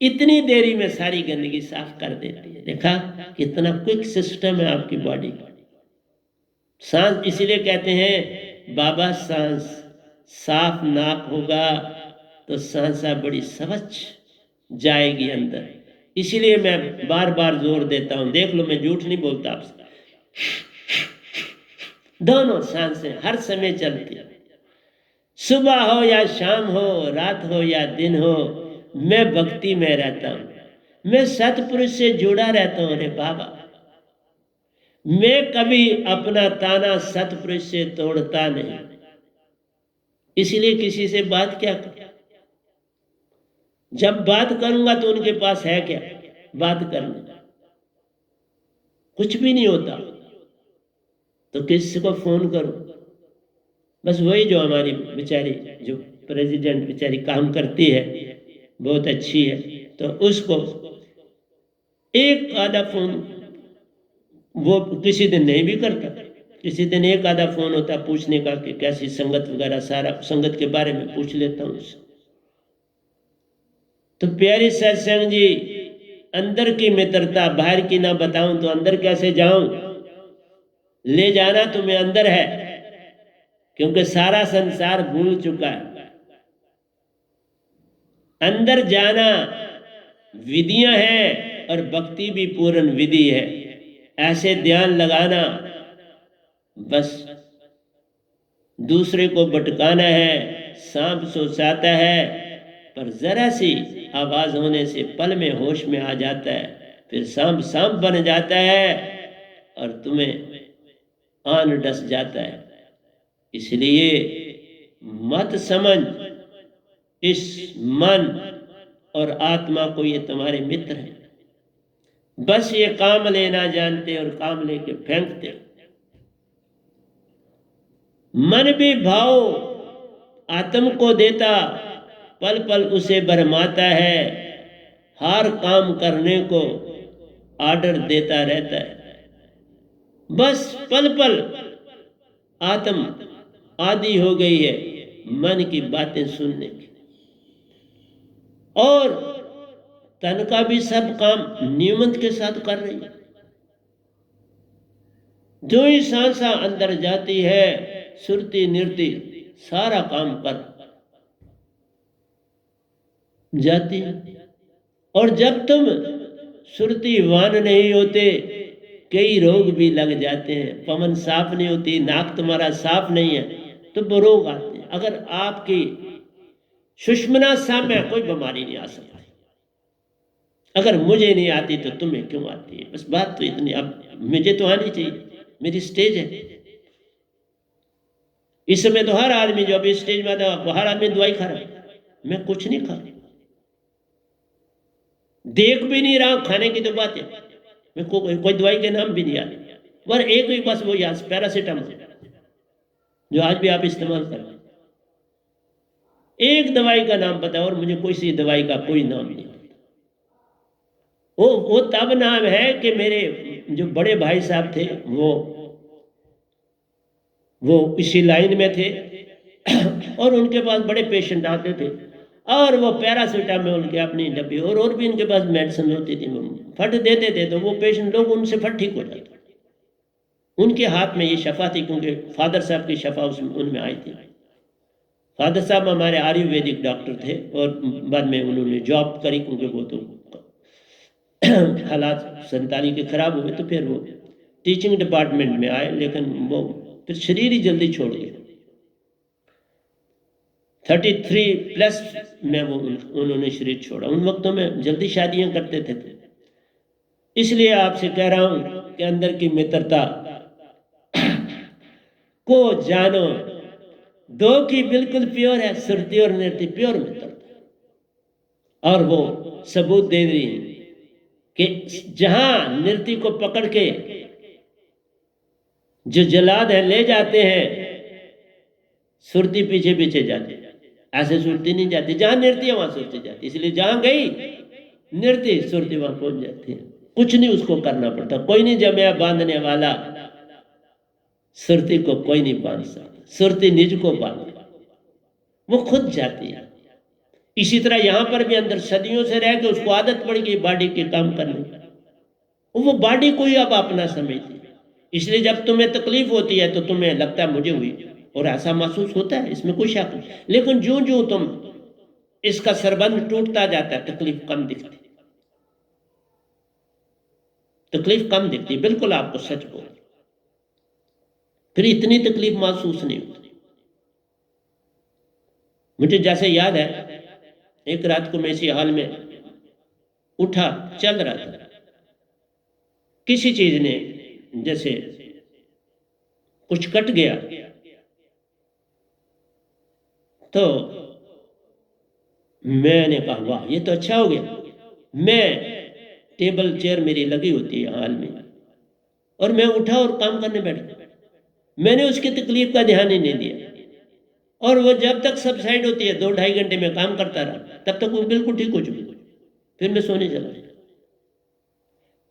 इतनी देरी में सारी गंदगी साफ कर देती है। देखा कितना क्विक सिस्टम है आपकी बॉडी का। सांस इसीलिए कहते हैं बाबा सांस साफ नाक होगा तो सांसा बड़ी स्वच्छ जाएगी अंदर। इसीलिए मैं बार बार जोर देता हूं, देख लो मैं झूठ नहीं बोलता आपसे, दोनों सांसें हर समय चलती है। सुबह हो या शाम हो, रात हो या दिन हो, मैं भक्ति में रहता हूं, मैं सतपुरुष से जुड़ा रहता हूं। अरे बाबा, मैं कभी अपना ताना सतपुरुष से तोड़ता नहीं। इसलिए किसी से बात क्या कर, जब बात करूंगा तो उनके पास है क्या बात करने, कुछ भी नहीं होता। तो किसी को फोन करो, बस वही जो हमारी बेचारी जो प्रेसिडेंट बेचारी काम करती है बहुत अच्छी है, तो उसको एक आधा फोन, वो किसी दिन नहीं भी करता, किसी दिन एक आधा फोन होता पूछने का कि कैसी संगत वगैरह, सारा संगत के बारे में पूछ लेता हूँ उससे। तो प्यारी सत्संग जी, अंदर की मित्रता बाहर की ना बताऊं तो अंदर कैसे जाऊं। ले जाना तुम्हें अंदर है, क्योंकि सारा संसार भूल चुका है। अंदर जाना विधियां हैं और भक्ति भी पूर्ण विधि है। ऐसे ध्यान लगाना, बस दूसरे को भटकाना है। सांप सोचाता है पर जरा सी आवाज होने से पल में होश में आ जाता है, फिर सांप सांप बन जाता है और तुम्हें आन डस जाता है। इसलिए मत समझ इस मन और आत्मा को ये तुम्हारे मित्र हैं, बस ये काम लेना जानते और काम लेके फेंकते। मन भी भाव आत्म को देता, पल पल उसे भरमाता है, हर काम करने को आर्डर देता रहता है। बस पल पल आत्म आदि हो गई है मन की बातें सुनने की, और तन का भी सब काम नियमन के साथ कर रही है। जो ही सांसा अंदर जाती है, सुरती नृत्य सारा काम कर जाती है। और जब तुम सुरतीवान नहीं होते, कई रोग भी लग जाते हैं। पवन साफ नहीं होती, नाक तुम्हारा साफ नहीं है तो वो रोग आते हैं। अगर आपकी सुषमना साफ में कोई बीमारी नहीं आ सकती। अगर मुझे नहीं आती तो तुम्हें क्यों आती है, बस बात तो इतनी। अब मुझे तो आनी चाहिए, मेरी स्टेज है। इस समय तो हर आदमी जो अभी स्टेज में आता है, हर आदमी दवाई खा रहा है। मैं कुछ नहीं खा, देख भी नहीं रहा, खाने की तो बात है। मैं कोई दवाई के नाम भी नहीं आते, पर एक ही बस वो याद, पैरासीटामोल, जो आज भी आप इस्तेमाल कर रहे हैं। एक दवाई का नाम पता और मुझे कोई सी दवाई का कोई नाम नहीं पता। वो तब नाम है कि मेरे जो बड़े भाई साहब थे वो इसी लाइन में थे और उनके पास बड़े पेशेंट आते थे, और वो पैरासीटामोल के अपनी डब्बी और भी इनके पास मेडिसिन होती थी, वो फट देते थे तो वो पेशेंट लोग उनसे फट ठीक हो जाते। उनके हाथ में ये शफा थी, क्योंकि फादर साहब की शफा उनमें आई थी। फादर साहब हमारे आयुर्वेदिक डॉक्टर थे और बाद में उन्होंने जॉब करी, क्योंकि वो तो हालात 47 के खराब हुए तो फिर वो टीचिंग डिपार्टमेंट में आए, लेकिन वो फिर शरीर ही जल्दी छोड़ गए। 33+ में वो उन्होंने शरीर छोड़ा। उन वक्तों में जल्दी शादियां करते थे। इसलिए आपसे कह रहा हूं कि अंदर की मित्रता को जानो। दो की बिल्कुल प्योर है, सुरती और नृत्य प्योर मित्रता। और वो सबूत दे रही है कि जहां नृत्य को पकड़ के जो जलाद है ले जाते हैं, सुरती पीछे पीछे जाती, ऐसे सुरती नहीं जाती, जहां नृत्य है वहां सुरती जाती, इसलिए जहां गई नृत्य सुरती वहां पहुंच जाती है। कुछ नहीं उसको करना पड़ता, कोई नहीं जमया बांधने वाला, सुरती को कोई नहीं बांध सकता, सुरती निज को बांध, वो खुद जाती है। इसी तरह यहां पर भी अंदर सदियों से रह के उसको आदत पड़ गई बॉडी के काम करने की, वो बॉडी को ही अब अपना समझती है। इसलिए जब तुम्हें तकलीफ होती है तो तुम्हें लगता है मुझे हुई, और ऐसा महसूस होता है, इसमें कोई शक नहीं। लेकिन जो जो तुम इसका सरबंध टूटता जाता है, तकलीफ कम दिखती, तकलीफ कम दिखती, बिल्कुल आपको सच बोल, फिर इतनी तकलीफ महसूस नहीं होती। मुझे जैसे याद है, एक रात को मैं इसी हाल में उठा, चल रहा था, किसी चीज ने जैसे कुछ कट गया, तो मैंने कहा वाह ये तो अच्छा हो गया। मैं टेबल चेयर मेरी लगी होती है हाल में, और मैं उठा और काम करने बैठ, मैंने उसकी तकलीफ का ध्यान ही नहीं दिया, और वो जब तक सबसाइड होती है 2-2.5 घंटे में काम करता रहा, तब तक वो बिल्कुल ठीक हो चुकी, फिर मैं सोने चला।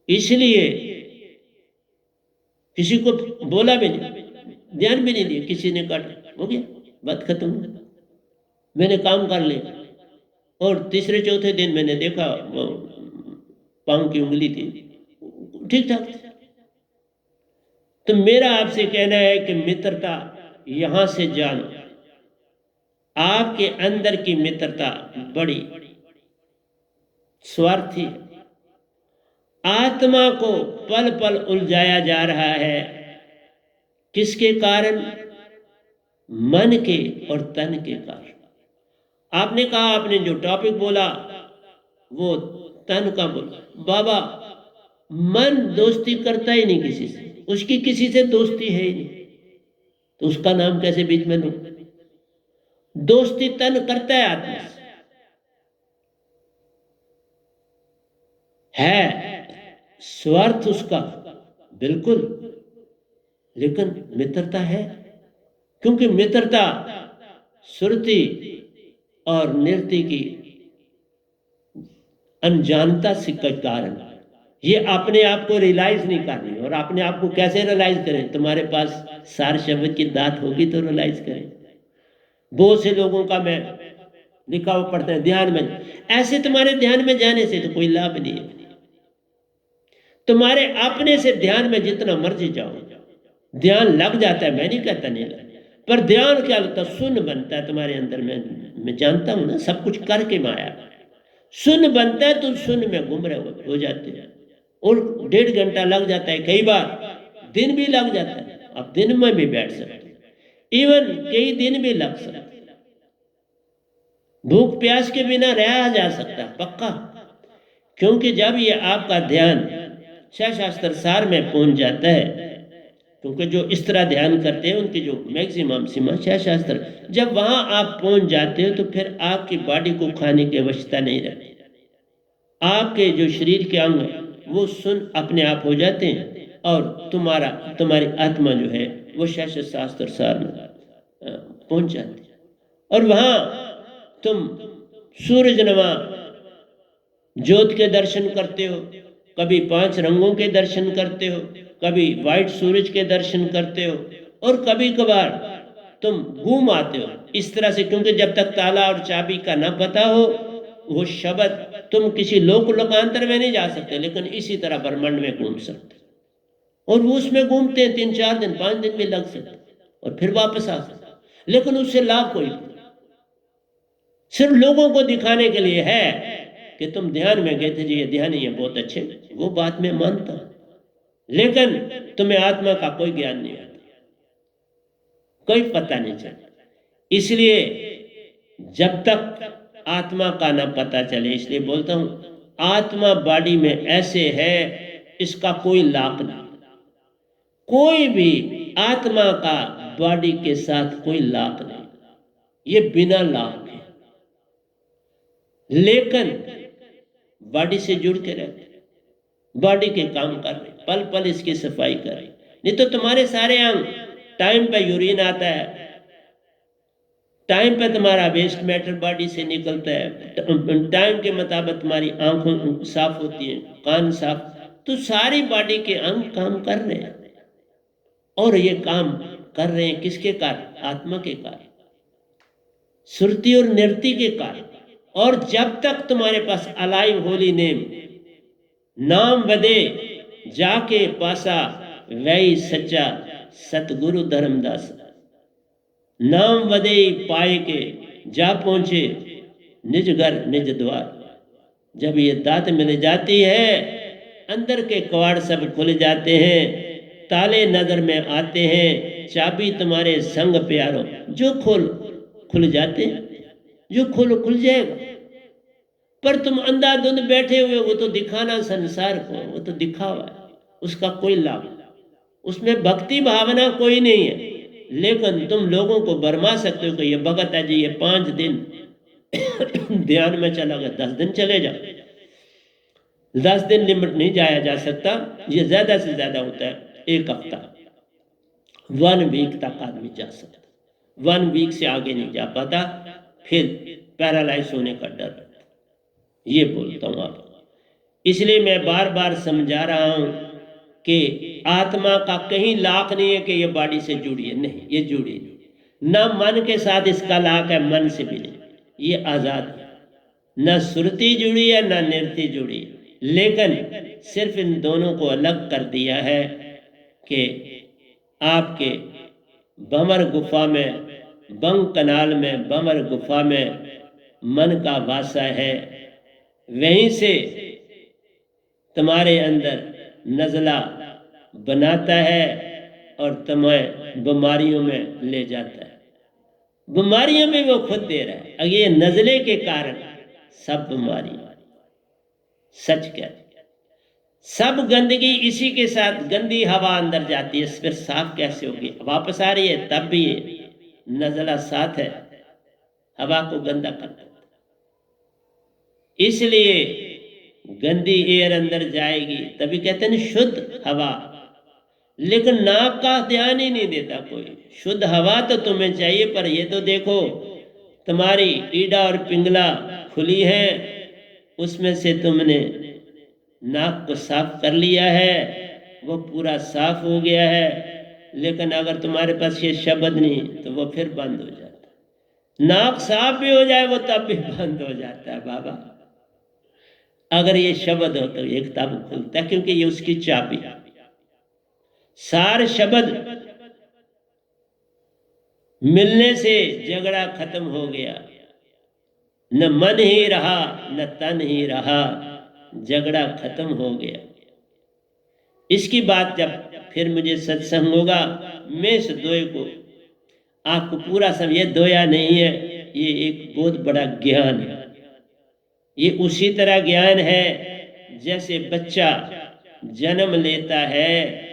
इसलिए किसी को बोला भी नहीं, ध्यान भी नहीं दिया, किसी ने काटा, हो गया, बात खत्म, मैंने काम कर लिया। और तीसरे चौथे दिन मैंने देखा वो पांव की उंगली थी ठीक ठाक। तो मेरा आपसे कहना है कि मित्रता यहां से जानो, आपके अंदर की मित्रता बड़ी स्वार्थी, आत्मा को पल पल उलझाया जा रहा है, किसके कारण? मन के और तन के कारण। आपने कहा, आपने जो टॉपिक बोला वो तन का बोला, बाबा मन दोस्ती करता ही नहीं किसी से, उसकी किसी से दोस्ती है ही नहीं, तो उसका नाम कैसे बीच में लूं? दोस्ती तन करता है आत्मा से, है स्वार्थ उसका बिल्कुल, लेकिन मित्रता है, क्योंकि मित्रता सुरति और नृत्य की अनजानता से का कारण, ये अपने आप को रियलाइज नहीं कर रही। और अपने आप को कैसे रियलाइज करें? तुम्हारे पास सार शब्द की दात होगी तो रियलाइज करें। बहुत से लोगों का मैं लिखा हुआ पढ़ते हैं ध्यान में, ऐसे तुम्हारे ध्यान में जाने से तो कोई लाभ नहीं है। तुम्हारे अपने से ध्यान में जितना मर्जी जाओ, ध्यान लग जाता है, मैं नहीं कहता नहीं लग, पर ध्यान क्या लगता है? सुन बनता है तुम्हारे अंदर में। मैं जानता हूं ना, सब कुछ करके माया सुन बनता है, तो सुन में गुम रहे हो जाते हैं, और 1.5 घंटा लग जाता है, कई बार दिन भी लग जाता है। अब दिन में भी बैठ सकते, इवन कई दिन भी लग सकते, भूख प्यास के बिना रहा जा सकता पक्का, क्योंकि जब ये आपका ध्यान छह शास्त्र सार में पहुंच जाता है, क्योंकि जो इस तरह ध्यान करते हैं उनकी जो मैक्सिमम सीमा छह शास्त्र, जब वहां आप पहुंच जाते हो तो फिर आपकी बॉडी को खाने की आवश्यकता नहीं रहती, आपके जो शरीर के अंग वो सुन अपने आप हो जाते हैं, और तुम्हारी आत्मा जो है वो शह शास्त्र सार में पहुंच जाती है, और वहां तुम सूरज नमा ज्योत के दर्शन करते हो, कभी 5 रंगों के दर्शन करते हो, कभी व्हाइट सूरज के दर्शन करते हो, और कभी कभार तुम घूम आते हो इस तरह से, क्योंकि जब तक ताला और चाबी का न पता हो वो शब्द, तुम किसी लोकांतर में नहीं जा सकते, लेकिन इसी तरह ब्रह्मांड में घूम सकते, और वो उसमें घूमते हैं 3-4 दिन 5 दिन भी लग सकते, और फिर वापस आ सकते, लेकिन उससे लाभ कोई नहीं, सिर्फ लोगों को दिखाने के लिए है कि तुम ध्यान में गए थे जी, ये ध्यान ही है बहुत अच्छे, वो बात मैं मानता हूं, लेकिन तुम्हें आत्मा का कोई ज्ञान नहीं आता, कोई पता नहीं चलता। इसलिए जब तक आत्मा का ना पता चले, इसलिए बोलता हूं आत्मा बॉडी में ऐसे है, इसका कोई लाभ नहीं, कोई भी आत्मा का बॉडी के साथ कोई लाभ नहीं, ये बिना लाभ है, लेकिन बॉडी से जुड़ के रहते, बॉडी के काम कर रहे, पल पल इसकी सफाई कर रहे, नहीं तो तुम्हारे सारे अंग, टाइम पे यूरिन आता है, टाइम पे तुम्हारा वेस्ट मैटर बॉडी से निकलता है, टाइम के मुताबिक तुम्हारी आंखों साफ होती हैं, कान साफ, तो सारी बॉडी के अंग काम कर रहे हैं। और ये काम कर रहे हैं किसके कारण? आत्मा के कारण, श्रुति और नृत्य के कारण। और जब तक तुम्हारे पास अलाइव होली नेम, नाम वदे जाके पासा वही सच्चा सतगुरु धर्मदास, नाम वदे पाए के जा पहुंचे निज घर निज द्वार। जब ये दात मिल जाती है, अंदर के कवाड़ सब खुल जाते हैं, ताले नजर में आते हैं, चाबी तुम्हारे संग प्यारो, जो खोल खुल जाते हैं, जो खोलो खुल जाएगा। पर तुम अंधाधुंध बैठे हुए, वो तो दिखाना संसार को, वो तो दिखावा है, उसका कोई लाभ, उसमें भक्ति भावना कोई नहीं है। लेकिन तुम लोगों को भरमा सकते हो कि ये भगत है जी, ये 5 दिन ध्यान में चला गया, 10 दिन चले जाओ। 10 दिन लिमिट नहीं जाया जा सकता, ये ज्यादा से ज्यादा होता है 1 हफ्ता, 1 वीक तक आदमी जा सकता, 1 वीक से आगे नहीं जा पाता, फिर पैरालाइज होने का डर। ये बोलता हूं आप, इसलिए मैं बार बार समझा रहा हूं कि आत्मा का कहीं लाक नहीं है कि ये बॉडी से जुड़ी है, नहीं, ये जुड़ी नहीं। न मन के साथ इसका लाक है, मन से भी नहीं, ये आजाद है। न श्रुति जुड़ी है, न नृत्य जुड़ी है, लेकिन सिर्फ इन दोनों को अलग कर दिया है कि आपके भंवर गुफा में, बंग कनाल में, भंवर गुफा में मन का वासा है, वहीं से तुम्हारे अंदर नज़ला बनाता है और तुम्हें बीमारियों में ले जाता है। बीमारियों में वो खुद दे रहा है। अब ये नज़ले के कारण सब बीमारी, सच क्या, सब गंदगी इसी के साथ, गंदी हवा अंदर जाती है, फिर साफ कैसे होगी? वापस आ रही है, तब भी ये नज़ला साथ है, हवा को गंदा करता है। इसलिए गंदी एयर अंदर जाएगी, तभी कहते हैं शुद्ध हवा, लेकिन नाक का ध्यान ही नहीं देता कोई। शुद्ध हवा तो तुम्हें चाहिए, पर ये तो देखो तुम्हारी ईड़ा और पिंगला खुली है, उसमें से तुमने नाक को साफ कर लिया है, वो पूरा साफ हो गया है, लेकिन अगर तुम्हारे पास ये शब्द नहीं तो वो फिर बंद हो जाता है। नाक साफ भी हो जाए वो तब भी बंद हो जाता है बाबा। अगर ये शब्द हो तो एक तब खुलता है, क्योंकि ये उसकी चाबी। सार शब्द मिलने से झगड़ा खत्म हो गया, न मन ही रहा न तन ही रहा, झगड़ा खत्म हो गया। इसकी बात जब फिर मुझे सत्संग होगा, मैं इस दोए को आपको पूरा सब, ये दोया नहीं है, ये एक बहुत बड़ा ज्ञान है। ये उसी तरह ज्ञान है जैसे बच्चा जन्म लेता है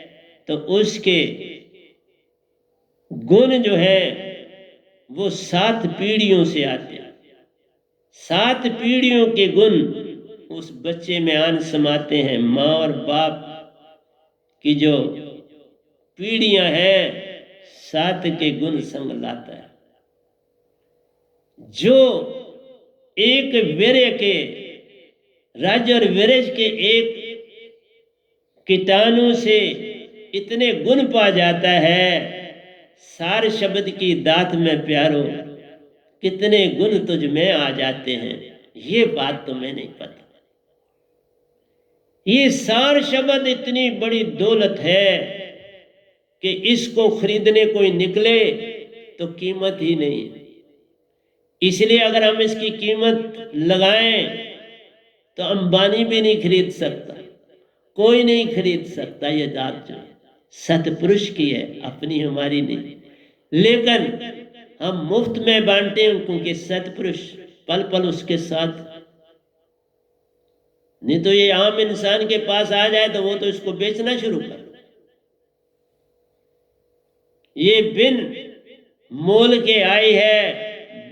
तो उसके गुण जो है वो 7 पीढ़ियों से आते हैं। 7 पीढ़ियों के गुण उस बच्चे में आन समाते हैं। माँ और बाप की जो पीढ़ियां हैं, 7 के गुण संग लाता है। जो एक वीर्य के, रज और वीरज के एक कीटाणु से इतने गुण पा जाता है, सार शब्द की दात में प्यारो कितने गुण तुझ में आ जाते हैं। ये बात तुम्हें नहीं पता। ये सार शब्द इतनी बड़ी दौलत है कि इसको खरीदने कोई निकले तो कीमत ही नहीं है। इसलिए अगर हम इसकी कीमत लगाएं तो अंबानी भी नहीं खरीद सकता, कोई नहीं खरीद सकता। ये दात जो सतपुरुष की है, अपनी हमारी नहीं। लेकिन हम मुफ्त में बांटते हैं, क्योंकि सतपुरुष पल पल उसके साथ। नहीं तो ये आम इंसान के पास आ जाए तो वो तो इसको बेचना शुरू कर। ये बिन मोल के आई है,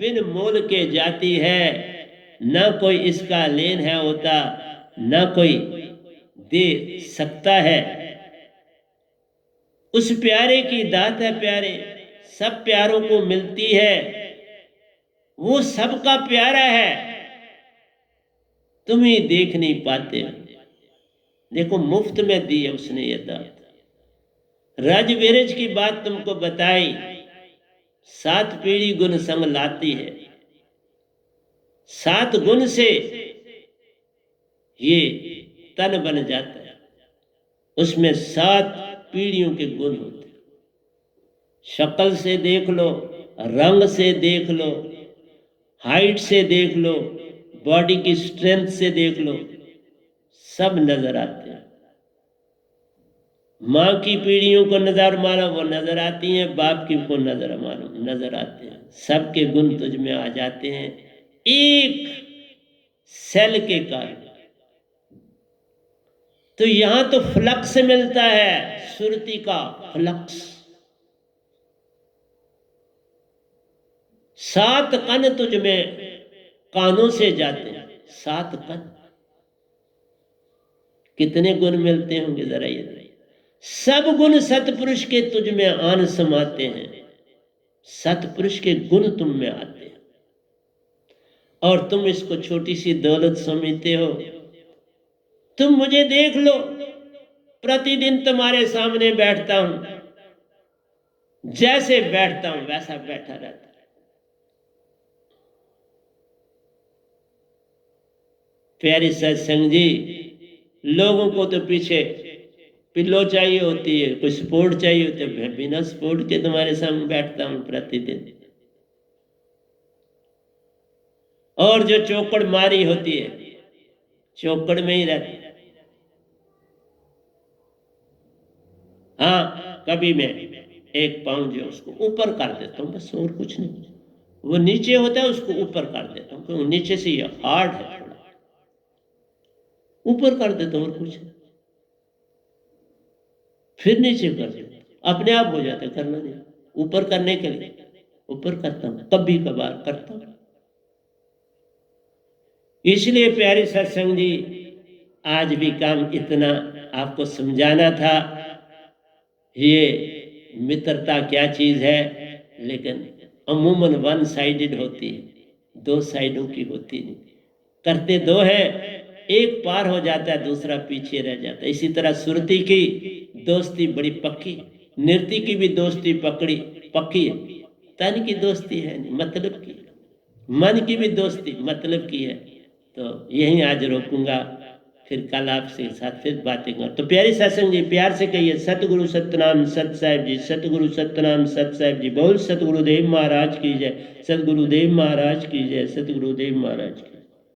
बिन मोल के जाती है, ना कोई इसका लेन है होता, ना कोई दे सकता है। उस प्यारे की दात है प्यारे, सब प्यारों को मिलती है, वो सबका प्यारा है, तुम ही देख नहीं पाते हो। देखो मुफ्त में दी है उसने ये दात। राजवीरज की बात तुमको बताई, 7 पीढ़ी गुण संग लाती है। 7 गुण से ये तन बन जाता है, उसमें 7 पीढ़ियों के गुण होते हैं। शक्ल से देख लो, रंग से देख लो, हाइट से देख लो, बॉडी की स्ट्रेंथ से देख लो, सब नजर आते हैं। माँ की पीढ़ियों को नजर मारो वो नजर आती हैं, बाप की को नजर मारो नजर आते हैं। सबके गुण तुझ में आ जाते हैं एक सेल के कारण। तो यहां तो फ्लक्स मिलता है, सुरती का फ्लक्स। 7 कण तुझ में कानों से जाते हैं, 7 कण। कितने गुण मिलते होंगे जरा ये। सब गुण सतपुरुष के तुझ में आन समाते हैं, सतपुरुष के गुण तुम में आते हैं, और तुम इसको छोटी सी दौलत समझते हो। तुम मुझे देख लो, प्रतिदिन तुम्हारे सामने बैठता हूं, जैसे बैठता हूं वैसा बैठा रहता है। प्यारे सत्संग जी, लोगों को तो पीछे पिल्लो चाहिए होती है, कोई सपोर्ट चाहिए होती है। बिना सपोर्ट के तुम्हारे सामने बैठता हूं प्रतिदिन। और जो चौकड़ मारी होती है, चौकड़ में ही रहती है। हाँ, कभी मैं एक पाँव जो उसको ऊपर कर देता हूँ, बस और कुछ नहीं। वो नीचे होता है उसको ऊपर कर देता हूँ, क्योंकि नीचे से ये हार्ड है, थोड़ा ऊपर कर देता हूँ और कुछ नहीं। फिर नीचे कर देता हूँ, अपने आप हो जाता है, करना नहीं। ऊपर करने के लिए ऊपर करता हूँ, कभी कभार करता हूँ। इसलिए प्यारे सत्संग जी, आज भी काम इतना आपको समझाना था। ये मित्रता क्या चीज है, लेकिन अमूमन 1 साइडेड होती है, 2 साइडों की होती नहीं। करते 2 है, एक पार हो जाता है, दूसरा पीछे रह जाता है। इसी तरह सुरती की दोस्ती बड़ी पक्की, नृत्य की भी दोस्ती पक्की है। तन की दोस्ती है नहीं, मतलब की। मन की भी दोस्ती मतलब की है। तो यहीं आज रोकूंगा, फिर कल आपसे साथ फिर बातें करूँ। तो प्यारी सत्संग जी, प्यार से कहिए सतगुरु सतनाम सत साहिब जी, सतगुरु सतनाम सत साहिब जी। बोल सतगुरुदेव महाराज की जय, सतगुरुदेव महाराज की जय, सतगुरुदेव महाराज की।